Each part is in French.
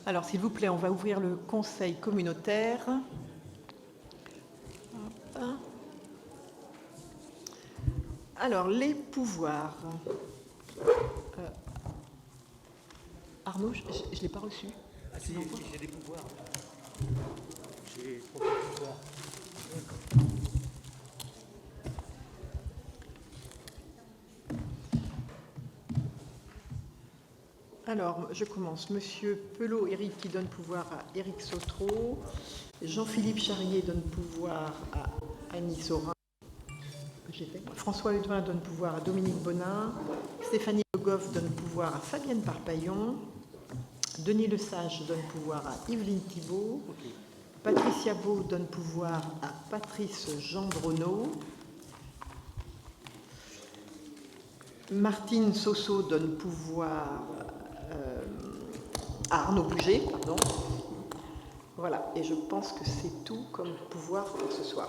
Alors, s'il vous plaît, on va ouvrir le conseil communautaire. Hop. Alors, les pouvoirs. Arnaud, je ne l'ai pas reçu. Ah si, j'ai des pouvoirs. J'ai trop de pouvoirs. Alors, je commence. Monsieur Pelot, Éric, qui donne pouvoir à Éric Sautreau. Jean-Philippe Charrier donne pouvoir à Annie Saurin. François Hudevin donne pouvoir à Dominique Bonin. Stéphanie Le Goff donne pouvoir à Fabienne Parpaillon. Denis Lesage donne pouvoir à Yveline Thibault. Patricia Beau donne pouvoir à Patrice Gendronneau. Martine Sosso donne pouvoir à Arnaud Bouget, pardon. Voilà, et je pense que c'est tout comme pouvoir pour ce soir.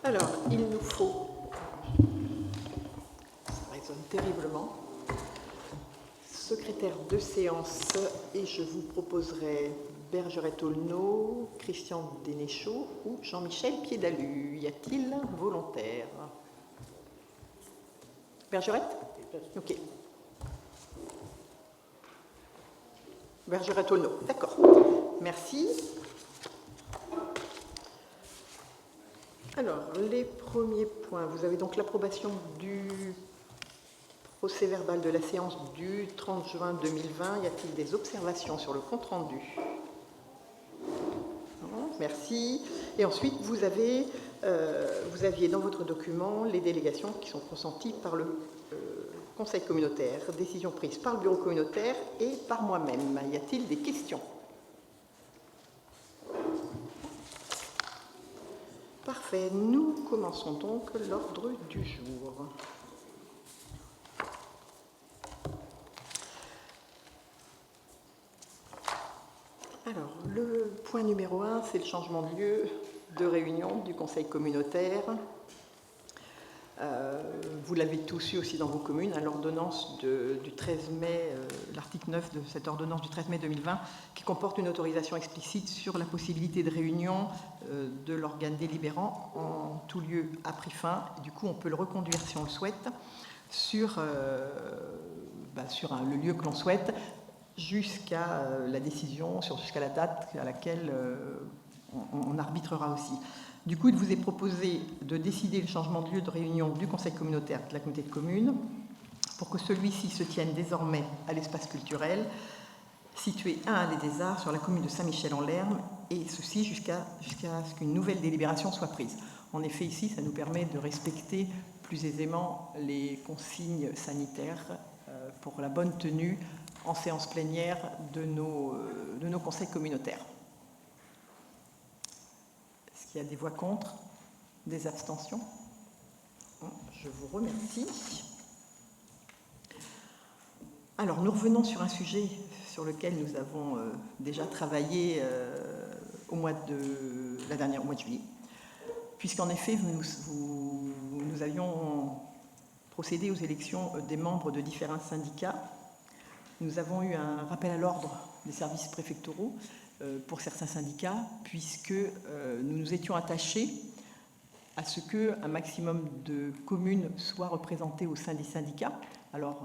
Alors, il nous faut, ça résonne terriblement, secrétaire de séance, et je vous proposerai Bergerette Aulneau, Christian Dénéchaud ou Jean-Michel Piédalu. Y a-t-il volontaire? Bergerette? Ok. Bergerette Aulneau, d'accord. Merci. Alors, les premiers points. Vous avez donc l'approbation du procès-verbal de la séance du 30 juin 2020. Y a-t-il des observations sur le compte-rendu? Non, merci. Et ensuite, vous aviez dans votre document les délégations qui sont consenties par le Conseil communautaire, décision prise par le bureau communautaire et par moi-même. Y a-t-il des questions? Parfait. Nous commençons donc l'ordre du jour. Alors, le point numéro 1, c'est le changement de lieu de réunion du Conseil communautaire. Vous l'avez tous eu aussi dans vos communes, à l'ordonnance du 13 mai, l'article 9 de cette ordonnance du 13 mai 2020, qui comporte une autorisation explicite sur la possibilité de réunion de l'organe délibérant en tout lieu à prix fin. Du coup, on peut le reconduire si on le souhaite sur le lieu que l'on souhaite, jusqu'à la décision, jusqu'à la date à laquelle on arbitrera aussi. Du coup, il vous est proposé de décider le changement de lieu de réunion du Conseil communautaire de la communauté de communes pour que celui-ci se tienne désormais à l'espace culturel situé à Allée des Arts sur la commune de Saint-Michel-en-Lerme, et ceci jusqu'à ce qu'une nouvelle délibération soit prise. En effet, ici, ça nous permet de respecter plus aisément les consignes sanitaires pour la bonne tenue en séance plénière de nos conseils communautaires. Est-ce qu'il y a des voix contre? Des abstentions? Je vous remercie. Alors, nous revenons sur un sujet sur lequel nous avons déjà travaillé au mois de juillet, puisqu'en effet, nous avions procédé aux élections des membres de différents syndicats. Nous avons eu un rappel à l'ordre des services préfectoraux pour certains syndicats, puisque nous nous étions attachés à ce qu'un maximum de communes soient représentées au sein des syndicats. Alors,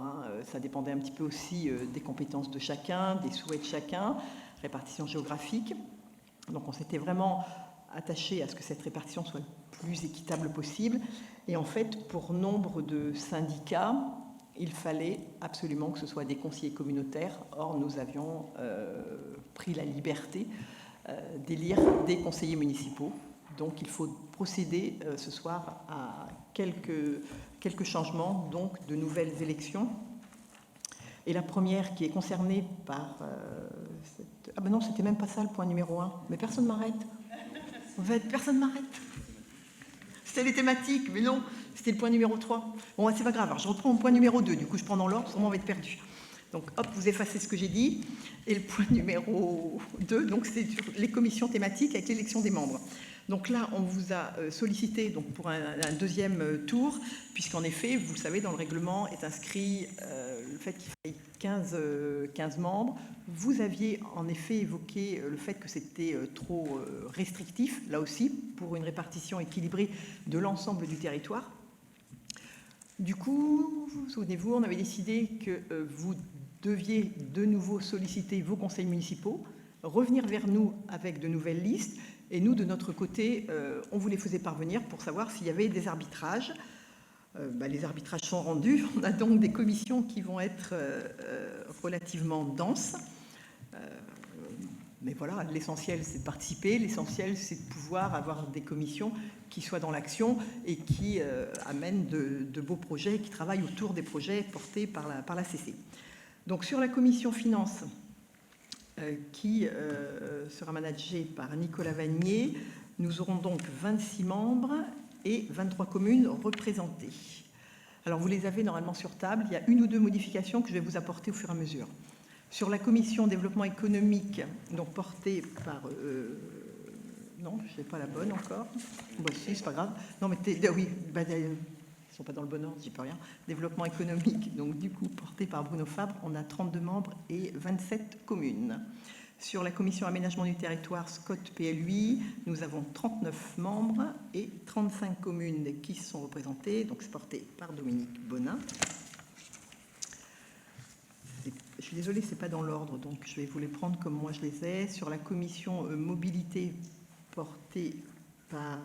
ça dépendait un petit peu aussi des compétences de chacun, des souhaits de chacun, répartition géographique. Donc, on s'était vraiment attaché à ce que cette répartition soit le plus équitable possible. Et en fait, pour nombre de syndicats, il fallait absolument que ce soit des conseillers communautaires. Or, nous avions pris la liberté d'élire des conseillers municipaux. Donc, il faut procéder ce soir à quelques changements, donc de nouvelles élections. Et la première qui est concernée par... Ah ben non, c'était même pas ça le point numéro 1. Mais personne ne m'arrête. En fait, personne ne m'arrête. C'était les thématiques, mais non, c'était le point numéro 3. Bon, c'est pas grave, alors je reprends au point numéro 2, du coup je prends dans l'ordre, sinon on va être perdu. Donc hop, vous effacez ce que j'ai dit. Et le point numéro 2, donc c'est sur les commissions thématiques avec l'élection des membres. Donc là, on vous a sollicité donc, pour un deuxième tour, puisqu'en effet, vous savez, dans le règlement est inscrit le fait qu'il faille 15 membres. Vous aviez en effet évoqué le fait que c'était trop restrictif, là aussi, pour une répartition équilibrée de l'ensemble du territoire. Du coup, souvenez-vous, on avait décidé que vous deviez de nouveau solliciter vos conseils municipaux, revenir vers nous avec de nouvelles listes, et nous, de notre côté, on vous les faisait parvenir pour savoir s'il y avait des arbitrages. Les arbitrages sont rendus. On a donc des commissions qui vont être relativement denses. Mais voilà, l'essentiel, c'est de participer. L'essentiel, c'est de pouvoir avoir des commissions qui soient dans l'action et qui amènent de beaux projets, qui travaillent autour des projets portés par la CC. Donc, sur la commission finances, qui sera managée par Nicolas Vanier, nous aurons donc 26 membres et 23 communes représentées. Alors, vous les avez normalement sur table. Il y a une ou deux modifications que je vais vous apporter au fur et à mesure. Sur la commission développement économique, donc portée par... non, je n'ai pas la bonne encore. Bon, si, c'est pas grave. Non, mais oui, ils ne sont pas dans le bon ordre, j'y peux rien. Développement économique, donc du coup, porté par Bruno Fabre, on a 32 membres et 27 communes. Sur la commission aménagement du territoire, Scott PLUI, nous avons 39 membres et 35 communes qui sont représentées, donc c'est porté par Dominique Bonin. Je suis désolée, ce n'est pas dans l'ordre, donc je vais vous les prendre comme moi je les ai. Sur la commission mobilité portée par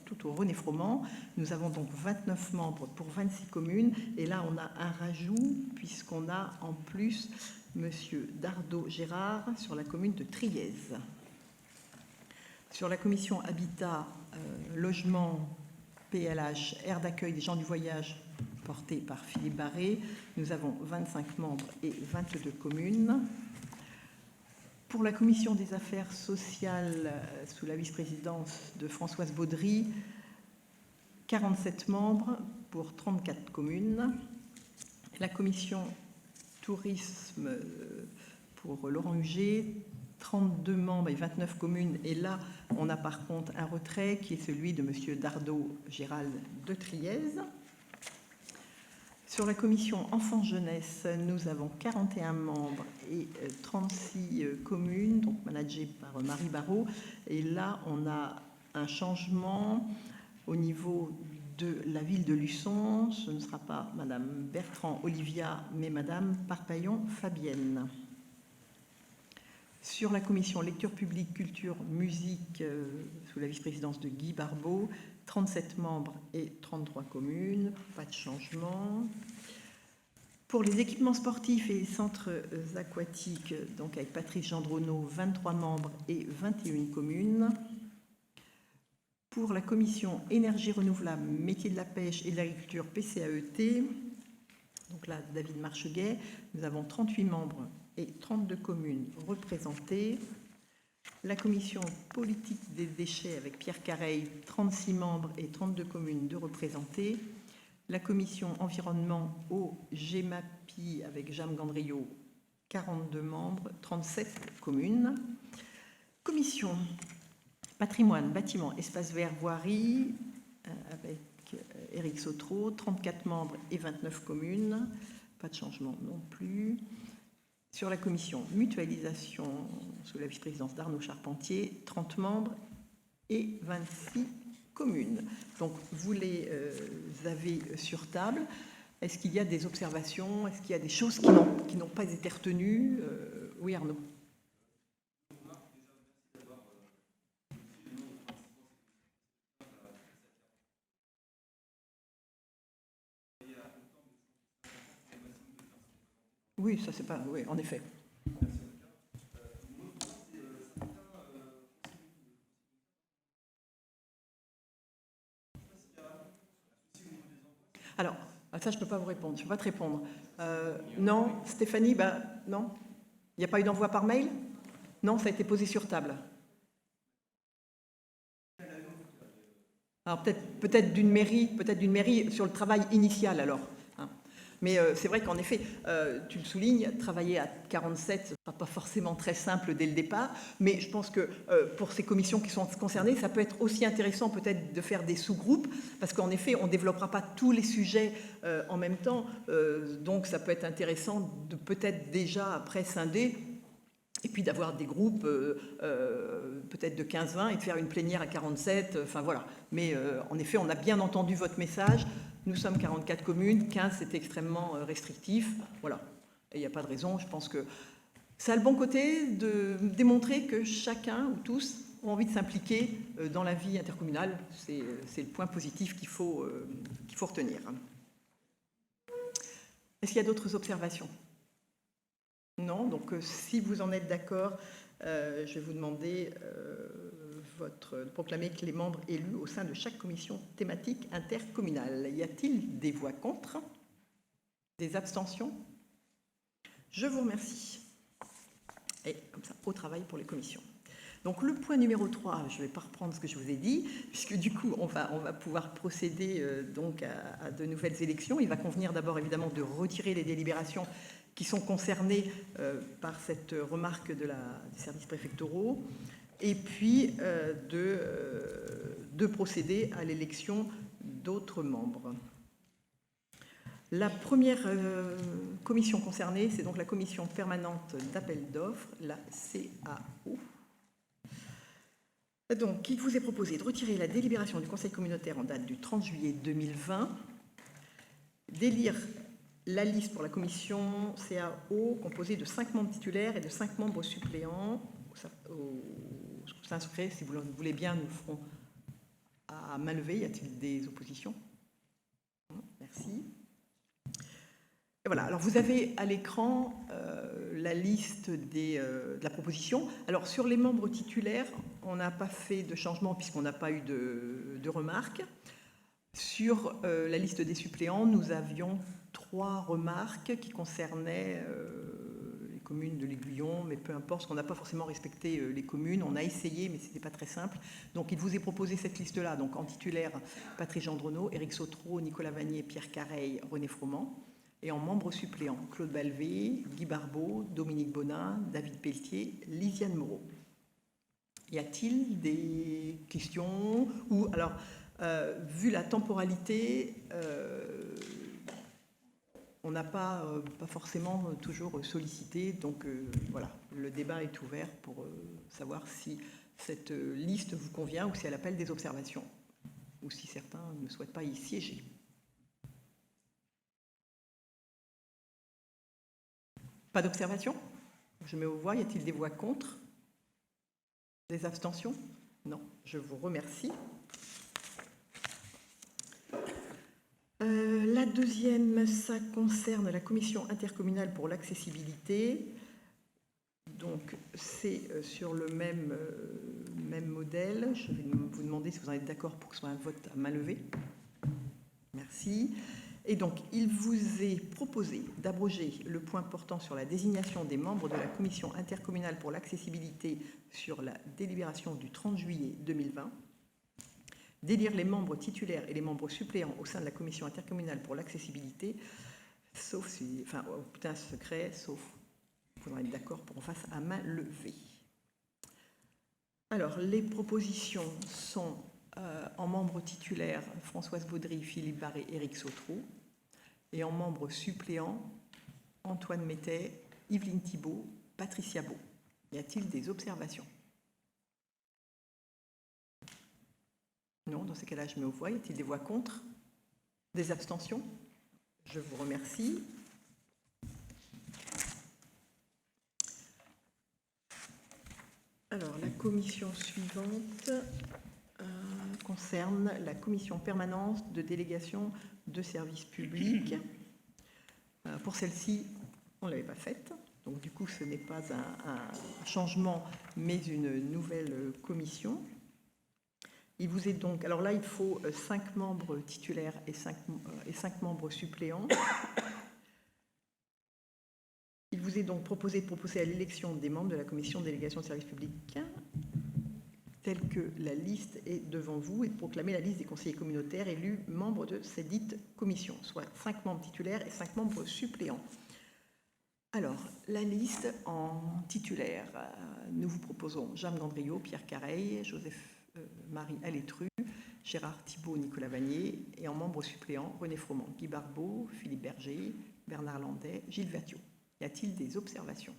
tout au René Froment, nous avons donc 29 membres pour 26 communes. Et là, on a un rajout, puisqu'on a en plus Monsieur Dardo Gérard sur la commune de Triez. Sur la commission habitat, logement, PLH, aire d'accueil des gens du voyage, porté par Philippe Barré, nous avons 25 membres et 22 communes. Pour la commission des affaires sociales, sous la vice-présidence de Françoise Baudry, 47 membres pour 34 communes. La commission tourisme pour Laurent Huget, 32 membres et 29 communes. Et là, on a par contre un retrait qui est celui de M. Dardo Gérald de Triez. Sur la commission enfants-jeunesse, nous avons 41 membres et 36 communes, donc managées par Marie Barrault. Et là, on a un changement au niveau de la ville de Luçon. Ce ne sera pas Madame Bertrand Olivia, mais Madame Parpaillon Fabienne. Sur la commission lecture publique, culture, musique, sous la vice-présidence de Guy Barbeau, 37 membres et 33 communes, pas de changement. Pour les équipements sportifs et les centres aquatiques, donc avec Patrice Gendronneau, 23 membres et 21 communes. Pour la commission énergie renouvelable, métier de la pêche et de l'agriculture, PCAET, donc là, David Marcheguet, nous avons 38 membres et 32 communes représentées. La commission politique des déchets avec Pierre Careil, 36 membres et 32 communes de représentées. La commission environnement au GEMAPI avec Jeanne Gandriot, 42 membres, 37 communes. Commission patrimoine, bâtiment, espace vert, voirie avec Éric Sautreau, 34 membres et 29 communes. Pas de changement non plus. Sur la commission mutualisation, sous la vice-présidence d'Arnaud Charpentier, 30 membres et 26 communes. Donc, vous les avez sur table. Est-ce qu'il y a des observations? Est-ce qu'il y a des choses qui n'ont pas été retenues? Oui, Arnaud. Oui, ça c'est pas... Oui, en effet. Alors, ça je ne peux pas vous répondre, je ne peux pas te répondre. Non, Stéphanie, non. Il n'y a pas eu d'envoi par mail? Non, ça a été posé sur table. Alors peut-être d'une mairie sur le travail initial alors. Mais c'est vrai qu'en effet, tu le soulignes, travailler à 47, ce ne sera pas forcément très simple dès le départ, mais je pense que pour ces commissions qui sont concernées, ça peut être aussi intéressant peut-être de faire des sous-groupes, parce qu'en effet, on ne développera pas tous les sujets en même temps, donc ça peut être intéressant de peut-être déjà après scinder, et puis d'avoir des groupes peut-être de 15-20 et de faire une plénière à 47, enfin voilà. Mais en effet, on a bien entendu votre message. Nous sommes 44 communes, 15 c'est extrêmement restrictif, voilà. Et il n'y a pas de raison, je pense que ça a le bon côté de démontrer que chacun ou tous ont envie de s'impliquer dans la vie intercommunale. C'est le point positif qu'il faut retenir. Est-ce qu'il y a d'autres observations ? Non, donc si vous en êtes d'accord, je vais vous demander de proclamer que les membres élus au sein de chaque commission thématique intercommunale. Y a-t-il des voix contre ? Des abstentions ? Je vous remercie. Et comme ça, au travail pour les commissions. Donc le point numéro 3, je ne vais pas reprendre ce que je vous ai dit, puisque du coup, on va pouvoir procéder donc à de nouvelles élections. Il va convenir d'abord évidemment de retirer les délibérations qui sont concernés par cette remarque des services préfectoraux, et puis de procéder à l'élection d'autres membres. La première commission concernée, c'est donc la commission permanente d'appel d'offres, la CAO. Donc, il vous est proposé de retirer la délibération du Conseil communautaire en date du 30 juillet 2020, d'élire la liste pour la commission CAO composée de 5 membres titulaires et de 5 membres suppléants. Au scrutin secret, si vous le voulez bien, nous le ferons à main levée. Y a-t-il des oppositions ? Merci. Et voilà, alors vous avez à l'écran la liste de la proposition. Alors sur les membres titulaires, on n'a pas fait de changement puisqu'on n'a pas eu de remarques. Sur la liste des suppléants, nous avions 3 remarques qui concernaient les communes de l'Aiguillon, mais peu importe, parce qu'on n'a pas forcément respecté les communes. On a essayé, mais ce n'était pas très simple. Donc il vous est proposé cette liste-là. Donc en titulaire, Patrice Gendronneau, Éric Sautreau, Nicolas Vanier, Pierre Careil, René Froment. Et en membres suppléants, Claude Balvé, Guy Barbeau, Dominique Bonin, David Pelletier, Lisiane Moreau. Y a-t-il des questions ? Ou alors, vu la temporalité, on n'a pas forcément toujours sollicité. Donc voilà, le débat est ouvert pour savoir si cette liste vous convient ou si elle appelle des observations, ou si certains ne souhaitent pas y siéger. Pas d'observation ? Je mets aux voix. Y a-t-il des voix contre ? Des abstentions ? Non. Je vous remercie. La deuxième, ça concerne la commission intercommunale pour l'accessibilité. Donc, c'est sur le même modèle. Je vais vous demander si vous en êtes d'accord pour que ce soit un vote à main levée. Merci. Et donc, il vous est proposé d'abroger le point portant sur la désignation des membres de la commission intercommunale pour l'accessibilité sur la délibération du 30 juillet 2020, d'élire les membres titulaires et les membres suppléants au sein de la commission intercommunale pour l'accessibilité, sauf si, enfin, au scrutin secret, sauf, il faudra être d'accord pour qu'on fasse à main levée. Alors, les propositions sont en membres titulaires, Françoise Baudry, Philippe Barré, Éric Sautreau, et en membres suppléants, Antoine Mettet, Yveline Thibault, Patricia Beau. Y a-t-il des observations ? Non, dans ces cas-là, je mets aux voix. Y a-t-il des voix contre ? Des abstentions ? Je vous remercie. Alors, la commission suivante concerne la commission permanente de délégation de services publics. Pour celle-ci, on ne l'avait pas faite. Donc, du coup, ce n'est pas un changement, mais une nouvelle commission. Il vous est donc... Alors là, il faut 5 membres titulaires et 5 membres suppléants. Il vous est donc proposé de proposer à l'élection des membres de la commission de délégation de services publics telle que la liste est devant vous et de proclamer la liste des conseillers communautaires élus membres de cette dite commission, soit 5 membres titulaires et 5 membres suppléants. Alors, la liste en titulaire, nous vous proposons Jeanne Gandriot, Pierre Careil, Joseph-Marie Alétru, Gérard Thibault, Nicolas Vanier, et en membres suppléants, René Froment, Guy Barbeau, Philippe Berger, Bernard Landais, Gilles Vertiot. Y a-t-il des observations?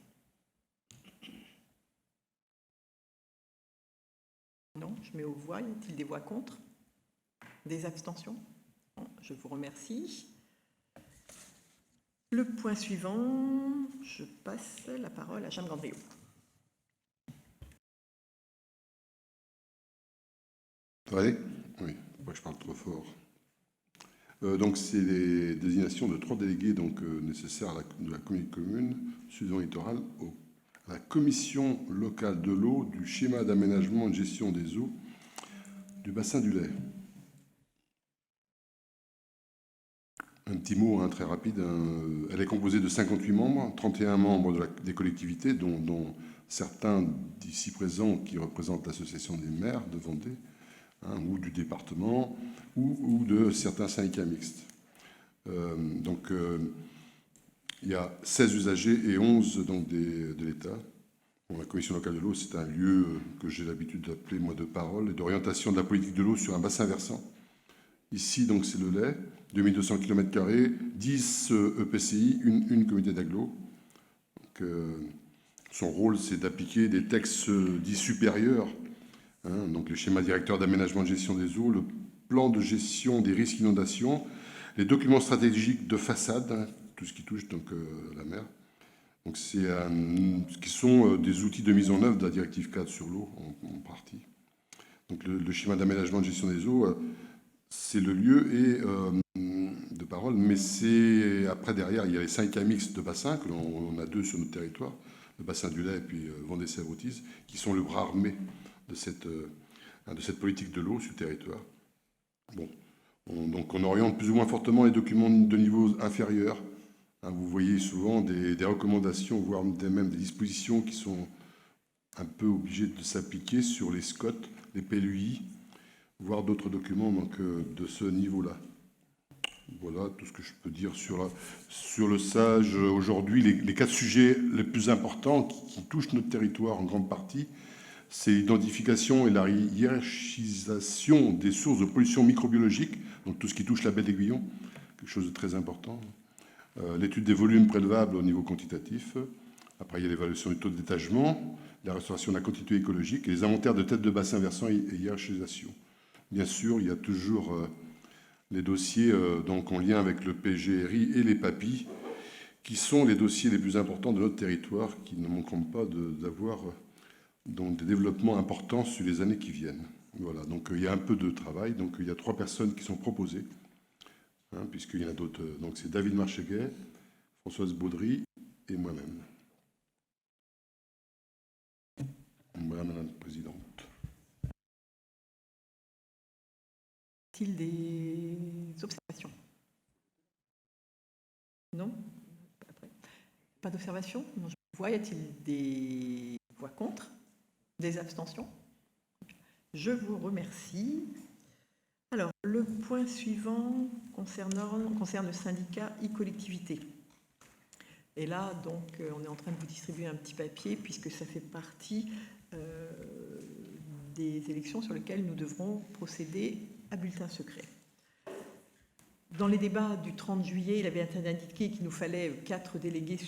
Non, je mets aux voix. Y a-t-il des voix contre? Des abstentions? Non, je vous remercie. Le point suivant, je passe la parole à Jeanne Gandriot. Oui, moi je parle trop fort. Donc c'est les désignations de 3 délégués donc, nécessaires de la communauté commune Sud-Zone littorale à la commission locale de l'eau, du schéma d'aménagement et de gestion des eaux du bassin du Lay. Un petit mot très rapide. Elle est composée de 58 membres, 31 membres des collectivités, dont certains d'ici présents qui représentent l'association des maires de Vendée, ou du département, ou de certains syndicats mixtes. Il y a 16 usagers et 11 donc, de l'État. Bon, la commission locale de l'eau, c'est un lieu que j'ai l'habitude d'appeler moi de parole et d'orientation de la politique de l'eau sur un bassin versant. Ici, donc, c'est le Lay, 2200 km², 10 EPCI, une communauté d'agglo. Son rôle, c'est d'appliquer des textes dits supérieurs, donc le schéma directeur d'aménagement de gestion des eaux, le plan de gestion des risques d'inondation, les documents stratégiques de façade, tout ce qui touche donc la mer. Donc c'est ce qui sont des outils de mise en œuvre de la directive cadre sur l'eau en partie. Donc le schéma d'aménagement de gestion des eaux, c'est le lieu et de parole, mais c'est après derrière il y a les syndicats mixtes de bassin que l'on a 2 sur notre territoire, le bassin du Lay et puis Vendée-Sèvres-Authise, qui sont le bras armé de cette politique de l'eau sur le territoire. Bon, donc on oriente plus ou moins fortement les documents de niveau inférieur. Vous voyez souvent des recommandations, voire même des dispositions qui sont un peu obligées de s'appliquer sur les SCOT, les PLUI, voire d'autres documents donc, de ce niveau-là. Voilà tout ce que je peux dire sur le SAGE. Aujourd'hui, les 4 sujets les plus importants qui touchent notre territoire en grande partie, c'est l'identification et la hiérarchisation des sources de pollution microbiologique, donc tout ce qui touche la baie d'Aiguillon, quelque chose de très important. L'étude des volumes prélevables au niveau quantitatif. Après, il y a l'évaluation du taux de détachement, la restauration de la continuité écologique et les inventaires de têtes de bassin versant et hiérarchisation. Bien sûr, il y a toujours les dossiers donc en lien avec le PGRI et les PAPI, qui sont les dossiers les plus importants de notre territoire, qui ne manqueront pas d'avoir donc des développements importants sur les années qui viennent. Voilà, donc il y a un peu de travail. Donc il y a 3 personnes qui sont proposées, puisqu'il y en a d'autres. Donc c'est David Marcheguet, Françoise Baudry et moi-même. Voilà, Madame la Présidente. Y a-t-il des observations? Non? Pas d'observation? Non, je vois. Y a-t-il des voix contre? Des abstentions? Je vous remercie. Alors, le point suivant concerne le syndicat e-collectivité. Et là, donc, on est en train de vous distribuer un petit papier puisque ça fait partie des élections sur lesquelles nous devrons procéder à bulletin secret. Dans les débats du 30 juillet, il avait été indiqué qu'il nous fallait 4 délégués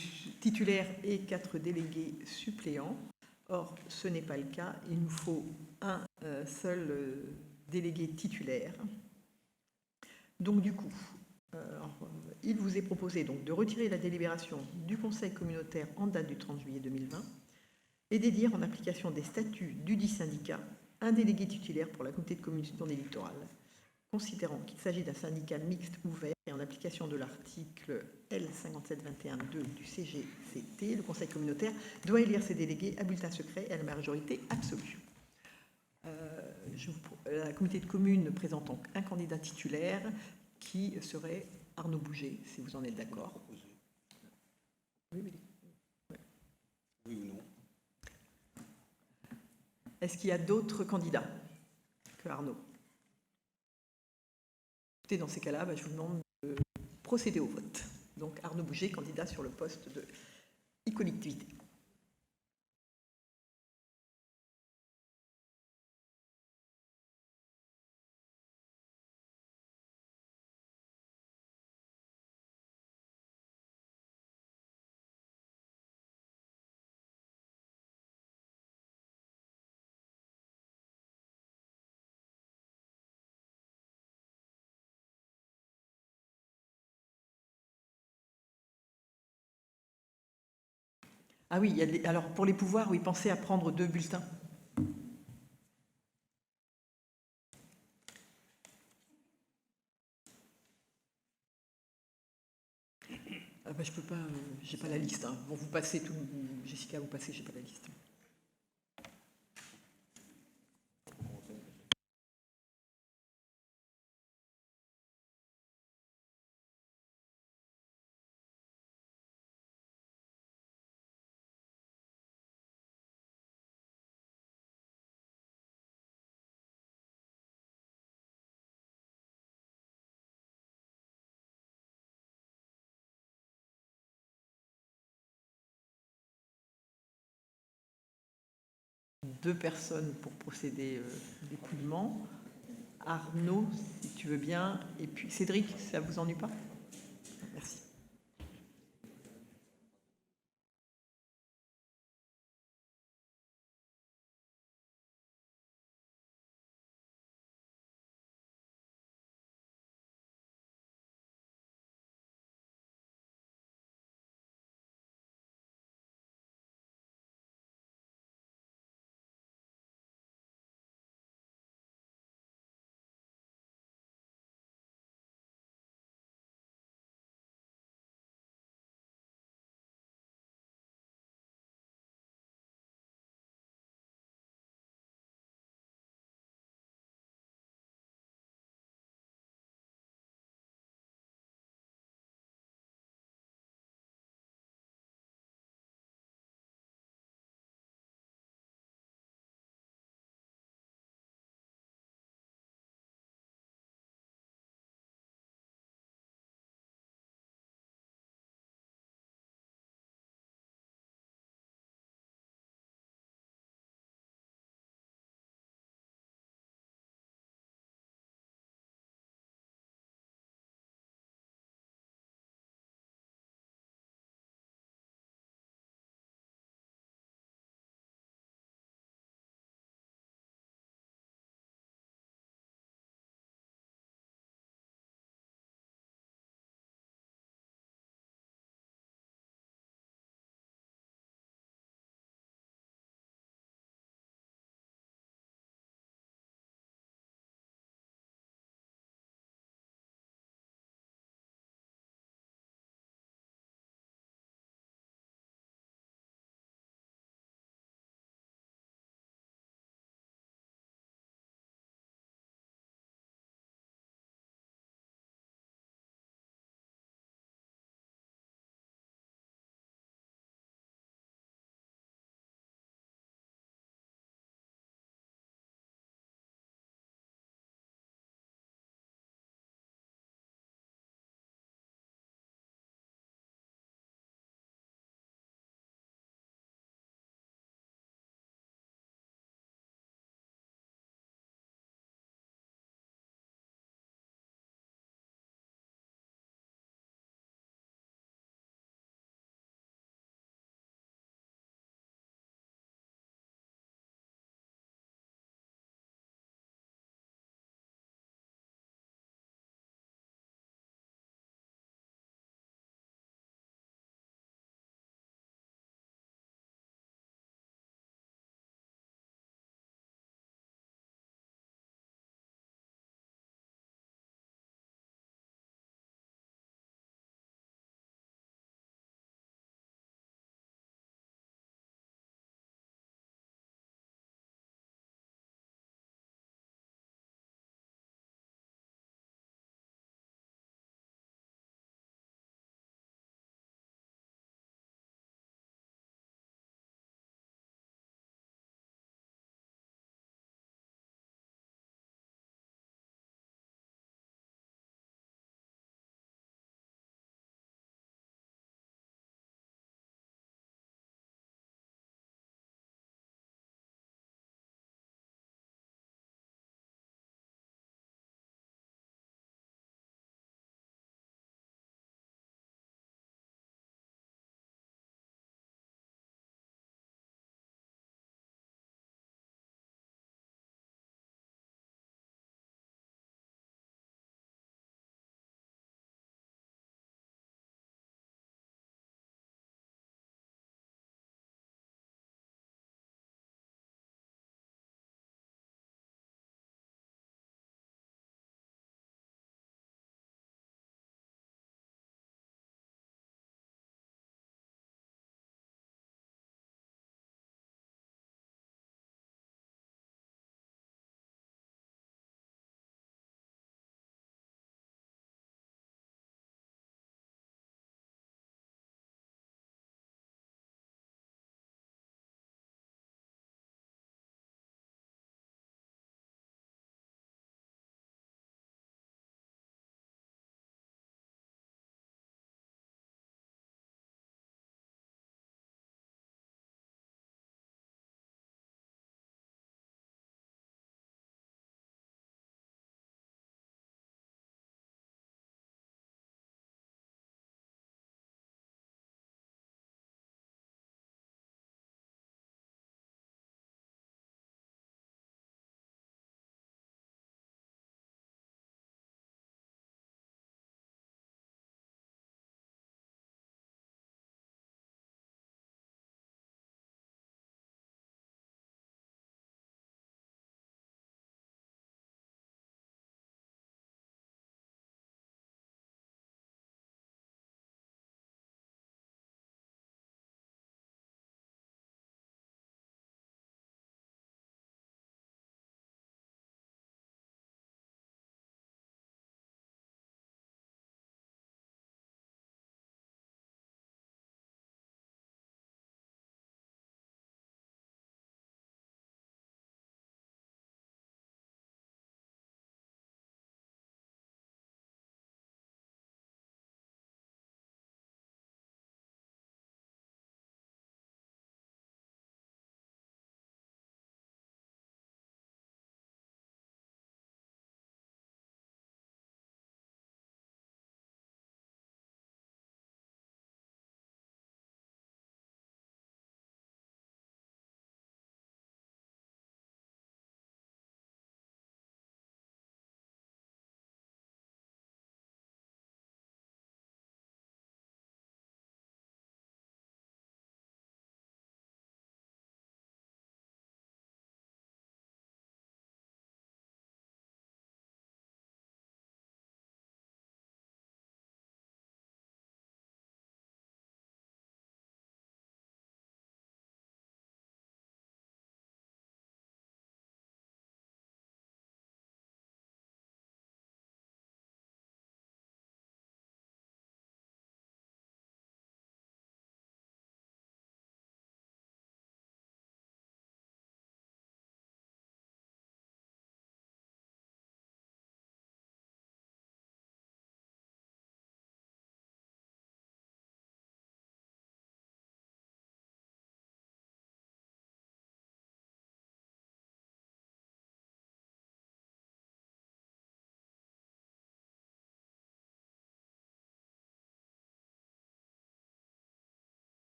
titulaires et 4 délégués suppléants. Or, ce n'est pas le cas. Il nous faut un seul délégué titulaire. Donc, du coup, il vous est proposé donc, de retirer la délibération du Conseil communautaire en date du 30 juillet 2020 et d'élire, en application des statuts du dit syndicat, un délégué titulaire pour la communauté de communes Sud-Zone littorale. Considérant qu'il s'agit d'un syndicat mixte ouvert et en application de l'article L5721-2 du CGCT, le Conseil communautaire doit élire ses délégués à bulletin secret et à la majorité absolue. La communauté de communes présente donc un candidat titulaire qui serait Arnaud Bouget, si vous en êtes d'accord. Oui ou non? Est-ce qu'il y a d'autres candidats que Arnaud? Écoutez, dans ces cas-là, je vous demande de procéder au vote. Donc Arnaud Bouger, candidat sur le poste de e-collectivité. Ah oui, alors pour les pouvoirs, oui, pensez à prendre 2 bulletins. Je peux pas, j'ai pas la liste. Hein. Bon, vous passez tout, Jessica, vous passez, j'ai pas la liste. Deux personnes pour procéder dépouillement. Arnaud, si tu veux bien, et puis Cédric, ça vous ennuie pas? Merci.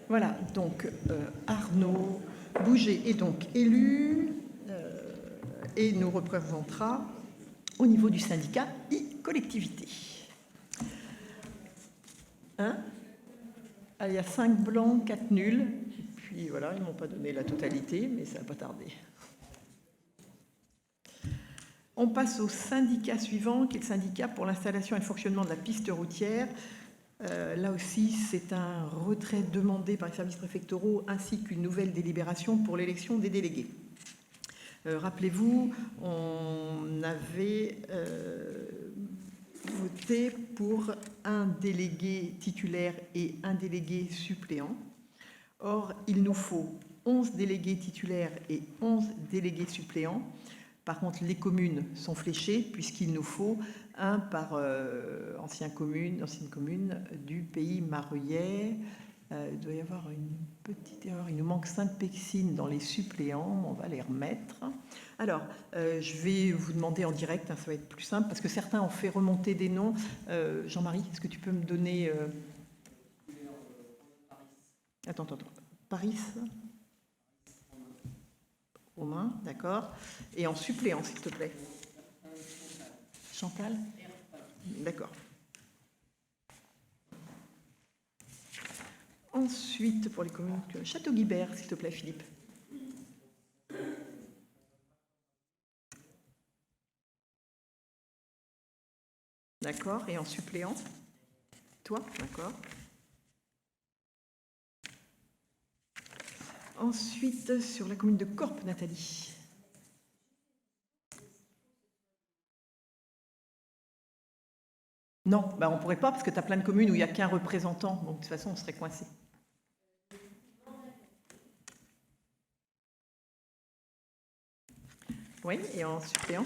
Voilà, donc Arnaud Bouget est donc élu et nous représentera au niveau du syndicat e-collectivité. Hein? Il y a 5 blancs, 4 nuls. Et puis voilà, ils ne m'ont pas donné la totalité, mais ça va pas tarder. On passe au syndicat suivant, qui est le syndicat pour l'installation et le fonctionnement de la piste routière. Là aussi, c'est un retrait demandé par les services préfectoraux ainsi qu'une nouvelle délibération pour l'élection des délégués. Rappelez-vous, on avait voté pour un délégué titulaire et un délégué suppléant. Or, il nous faut 11 délégués titulaires et 11 délégués suppléants. Par contre, les communes sont fléchées puisqu'il nous faut un par ancienne commune du pays mareuillais. Il doit y avoir une petite erreur. Il nous manque Sainte-Péxine dans les suppléants. On va les remettre. Alors, je vais vous demander en direct, ça va être plus simple, parce que certains ont fait remonter des noms. Jean-Marie, est-ce que tu peux me donner... Attends. Paris. Romain, d'accord. Et en suppléant, s'il te plaît. Chantal ? D'accord. Ensuite, pour les communes, Château-Guibert, s'il te plaît, Philippe. D'accord. Et en suppléant ? Toi ? D'accord. Ensuite, sur la commune de Corpe, Nathalie. Non, on ne pourrait pas parce que tu as plein de communes où il n'y a qu'un représentant. Donc, de toute façon, on serait coincé. Oui, et en suppléant ?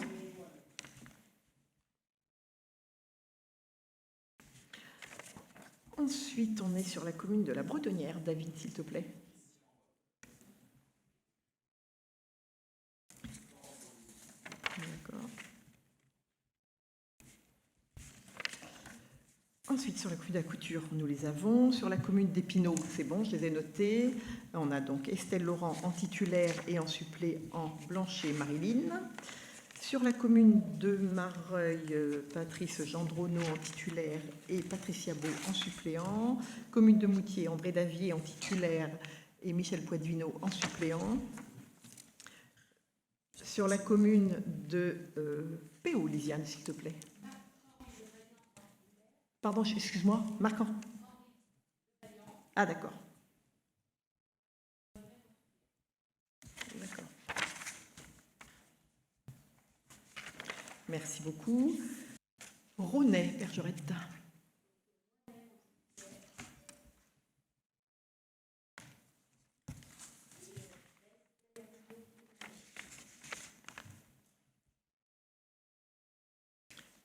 Ensuite, on est sur la commune de la Bretonnière. David, s'il te plaît. D'accord. Ensuite, sur la commune de la Couture, nous les avons. Sur la commune d'Épinau, c'est bon, je les ai notés. On a donc Estelle Laurent en titulaire et en suppléant Blanchet Marilyn. Sur la commune de Mareuil, Patrice Gendronneau en titulaire et Patricia Beau en suppléant. Commune de Moutier, André Davier en titulaire et Michel Poitevino en suppléant. Sur la commune de Péo, Lisiane, s'il te plaît. Pardon, excuse-moi, Marquand. Ah, d'accord. D'accord. Merci beaucoup. Ronet, Bergerette.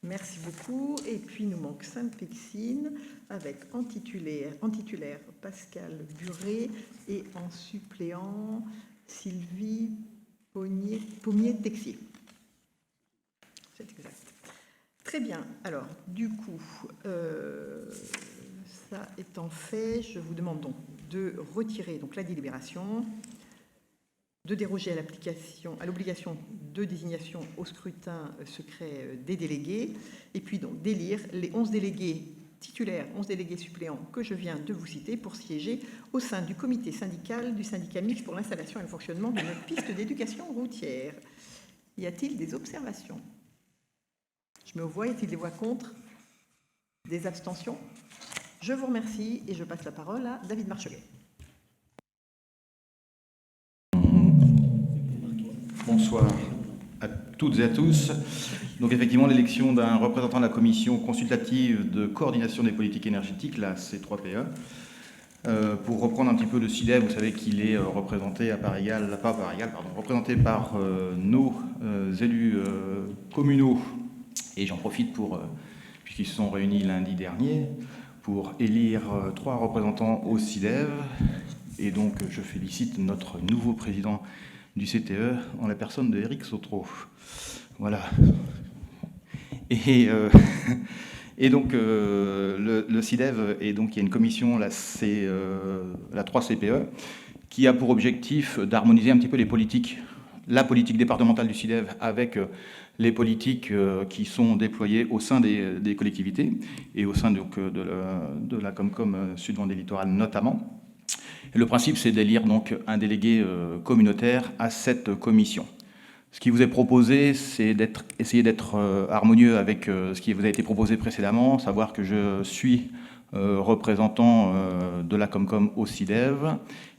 Merci beaucoup. Et puis, il nous manque Sainte-Péxine avec en titulaire Pascal Buret et en suppléant Sylvie Pommier-Texier. C'est exact. Très bien. Alors, du coup, ça étant fait, je vous demande donc de retirer donc la délibération, de déroger à l'obligation de désignation au scrutin secret des délégués, et puis donc d'élire les 11 délégués titulaires, 11 délégués suppléants que je viens de vous citer pour siéger au sein du comité syndical du syndicat mixte pour l'installation et le fonctionnement d'une piste d'éducation routière. Y a-t-il des observations ? Je mets aux voix. Y a-t-il des voix contre ? Des abstentions ? Je vous remercie et je passe la parole à David Marcheguet. Bonsoir à toutes et à tous. Donc effectivement, l'élection d'un représentant de la commission consultative de coordination des politiques énergétiques, la C3PE. Pour reprendre un petit peu le CIDEV, vous savez qu'il est représenté représenté par nos élus communaux. Et j'en profite puisqu'ils se sont réunis lundi dernier, pour élire 3 représentants au CIDEV. Et donc je félicite notre nouveau président du CTE en la personne de Éric Sautreau. Voilà. Et Et donc, le CIDEV, et donc il y a une commission, la 3CPE, qui a pour objectif d'harmoniser un petit peu les politiques, la politique départementale du CIDEV avec les politiques qui sont déployées au sein des collectivités et au sein donc, de la Comcom Sud-Vendée Littoral notamment. Et le principe, c'est d'élire donc un délégué communautaire à cette commission. Ce qui vous est proposé, c'est essayer d'être harmonieux avec ce qui vous a été proposé précédemment, savoir que je suis représentant de la Comcom au CIDEV,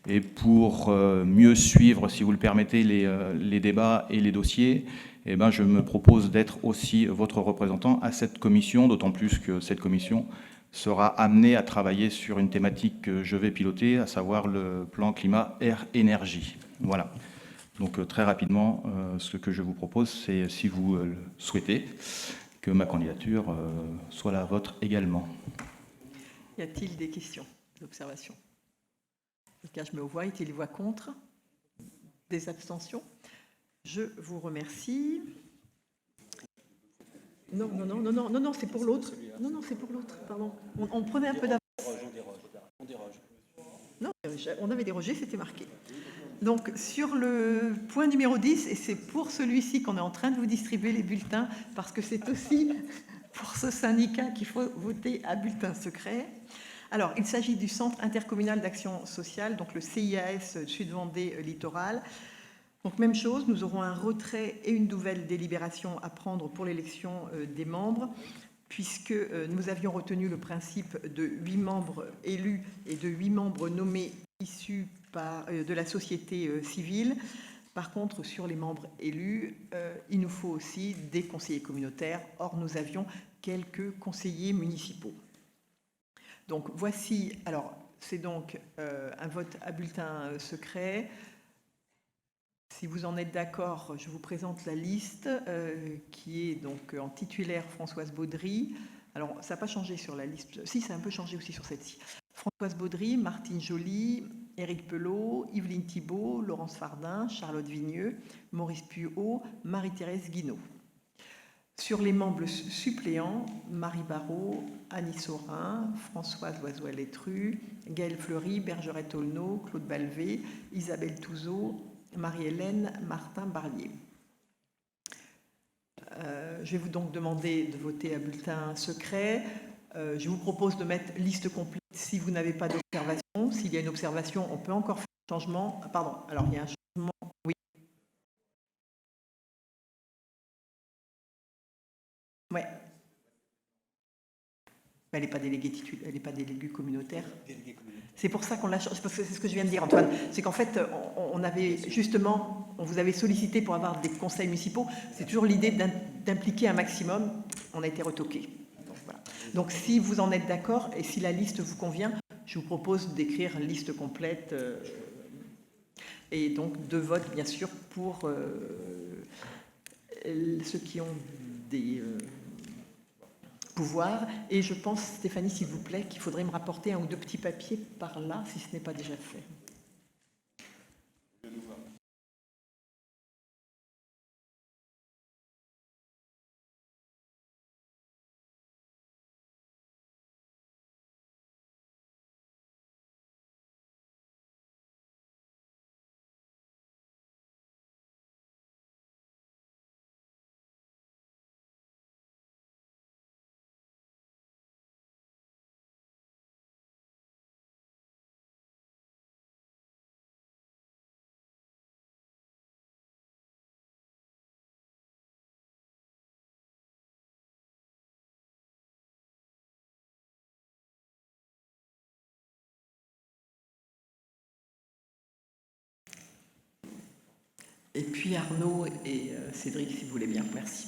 et pour mieux suivre, si vous le permettez, les débats et les dossiers, eh ben, je me propose d'être aussi votre représentant à cette commission, d'autant plus que cette commission sera amenée à travailler sur une thématique que je vais piloter, à savoir le plan climat-air-énergie. Voilà. Donc très rapidement, ce que je vous propose, c'est, si vous le souhaitez, que ma candidature soit la vôtre également. Y a-t-il des questions, des observations? En tout cas, je mets aux voix. Y a-t-il des voix contre? Des abstentions? Je vous remercie. Non, c'est pour l'autre. Non, c'est pour l'autre, pardon. On prenait un peu d'avance. On déroge. Non, on avait dérogé, c'était marqué. Donc, sur le point numéro 10, et c'est pour celui-ci qu'on est en train de vous distribuer les bulletins, parce que c'est aussi pour ce syndicat qu'il faut voter à bulletin secret. Alors, il s'agit du Centre intercommunal d'action sociale, donc le CIAS Sud-Vendée Littoral. Donc, même chose, nous aurons un retrait et une nouvelle délibération à prendre pour l'élection des membres, puisque nous avions retenu le principe de 8 membres élus et de 8 membres nommés issus de la société civile. Par contre, sur les membres élus, il nous faut aussi des conseillers communautaires. Or, nous avions quelques conseillers municipaux. Donc, voici, alors, c'est donc un vote à bulletin secret. Si vous en êtes d'accord, je vous présente la liste qui est donc en titulaire Françoise Baudry. Alors, ça n'a pas changé sur la liste. Si, ça a un peu changé aussi sur celle-ci. Françoise Baudry, Martine Joly, Éric Pelot, Yveline Thibault, Laurence Fardin, Charlotte Vigneux, Maurice Puot, Marie-Thérèse Guinaud. Sur les membres suppléants, Marie Barrault, Annie Saurin, Françoise Loiseau-Letru, Gaëlle Fleury, Bergerette Aulneau, Claude Balvé, Isabelle Touzeau, Marie-Hélène Martin-Barlier. Je vais vous donc demander de voter à bulletin secret. Je vous propose de mettre liste complète si vous n'avez pas d'observation. S'il y a une observation, on peut encore faire un changement. Pardon, alors il y a un changement. Oui. Ouais. Elle n'est pas déléguée titulaire, elle n'est pas déléguée communautaire. C'est pour ça qu'on l'a changé, parce que c'est ce que je viens de dire, Antoine. C'est qu'en fait, on avait justement, on vous avait sollicité pour avoir des conseils municipaux. C'est toujours l'idée d'impliquer un maximum. On a été retoqué. Donc, voilà. Donc, si vous en êtes d'accord et si la liste vous convient, je vous propose d'écrire liste complète et donc de votes, bien sûr, pour ceux qui ont des pouvoir. Et je pense, Stéphanie, s'il vous plaît, qu'il faudrait me rapporter un ou deux petits papiers par là, si ce n'est pas déjà fait. Et puis Arnaud et Cédric, si vous voulez bien. Merci.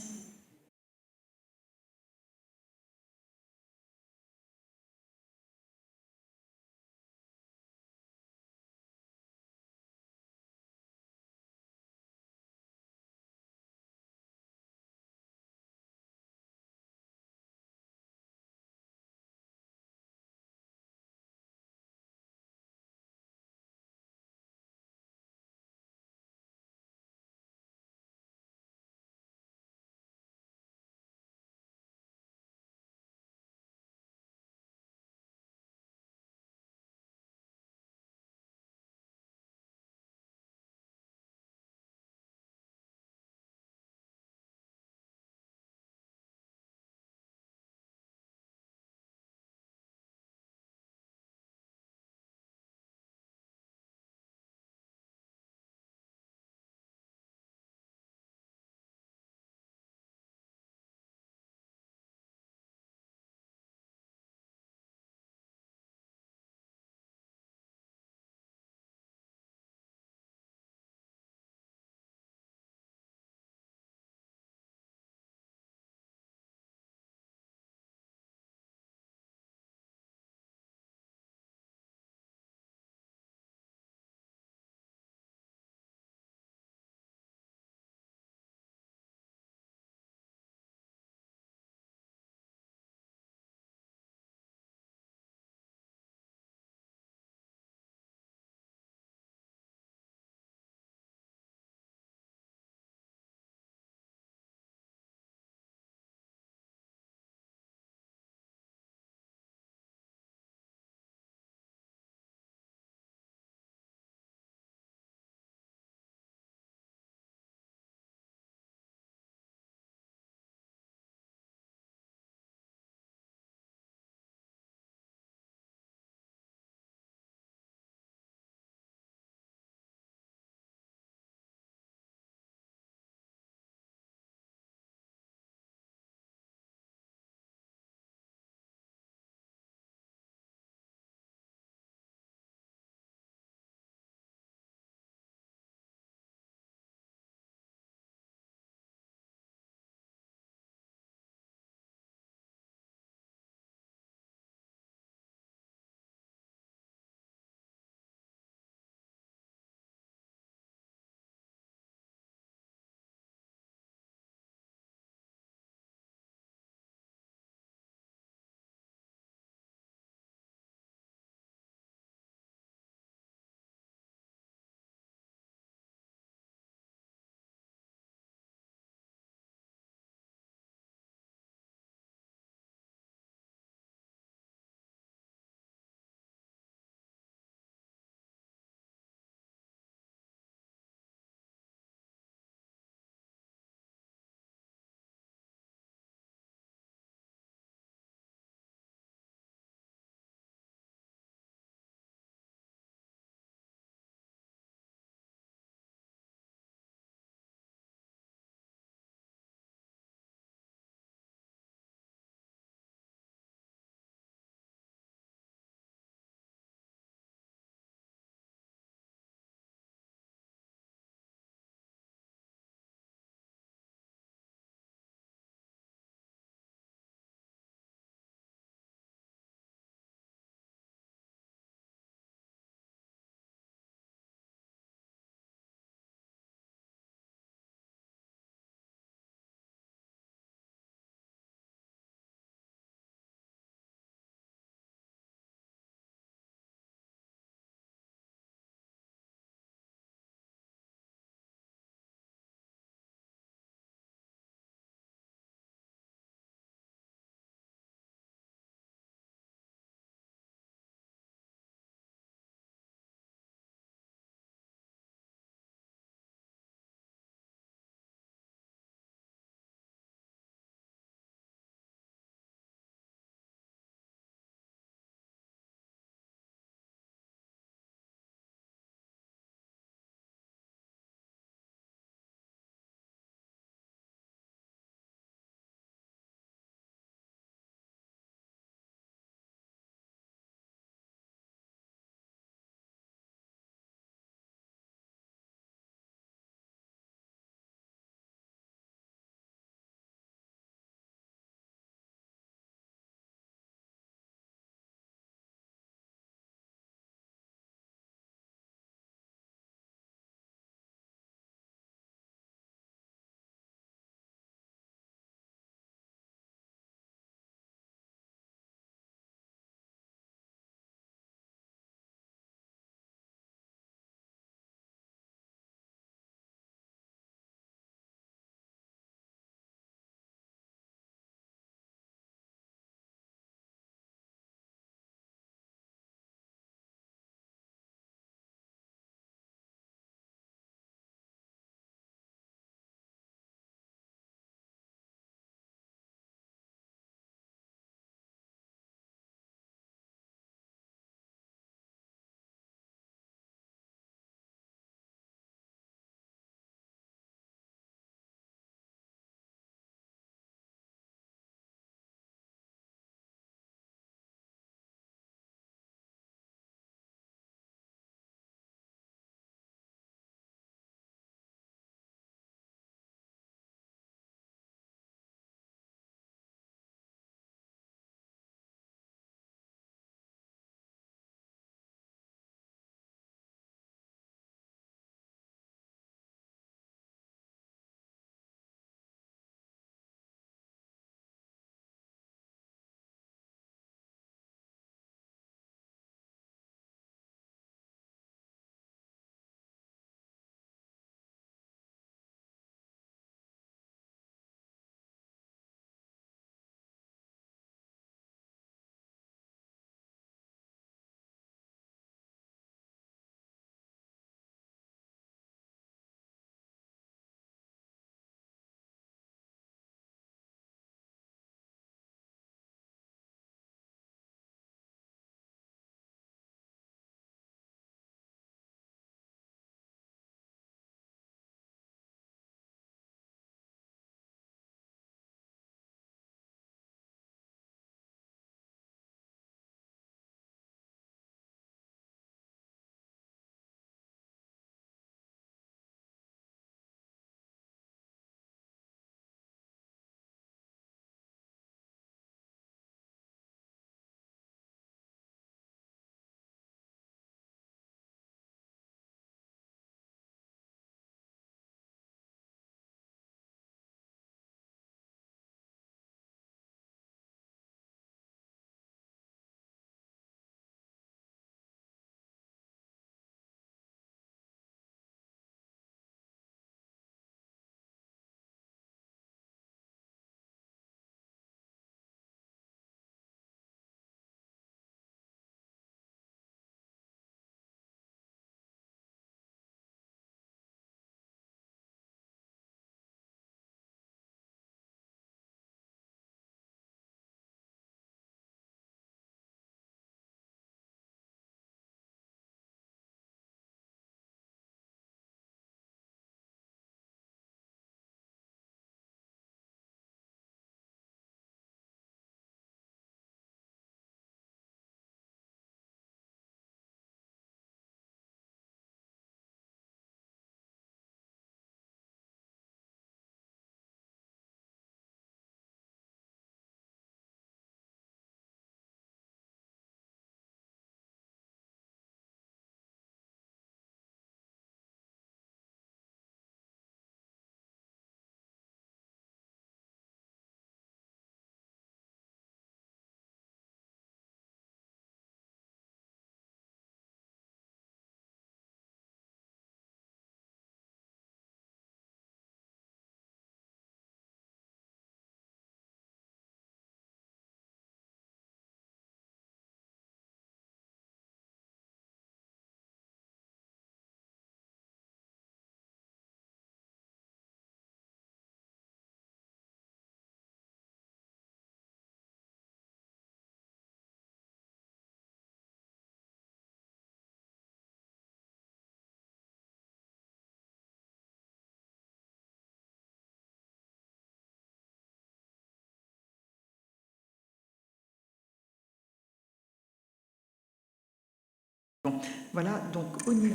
Bon, voilà, donc au niveau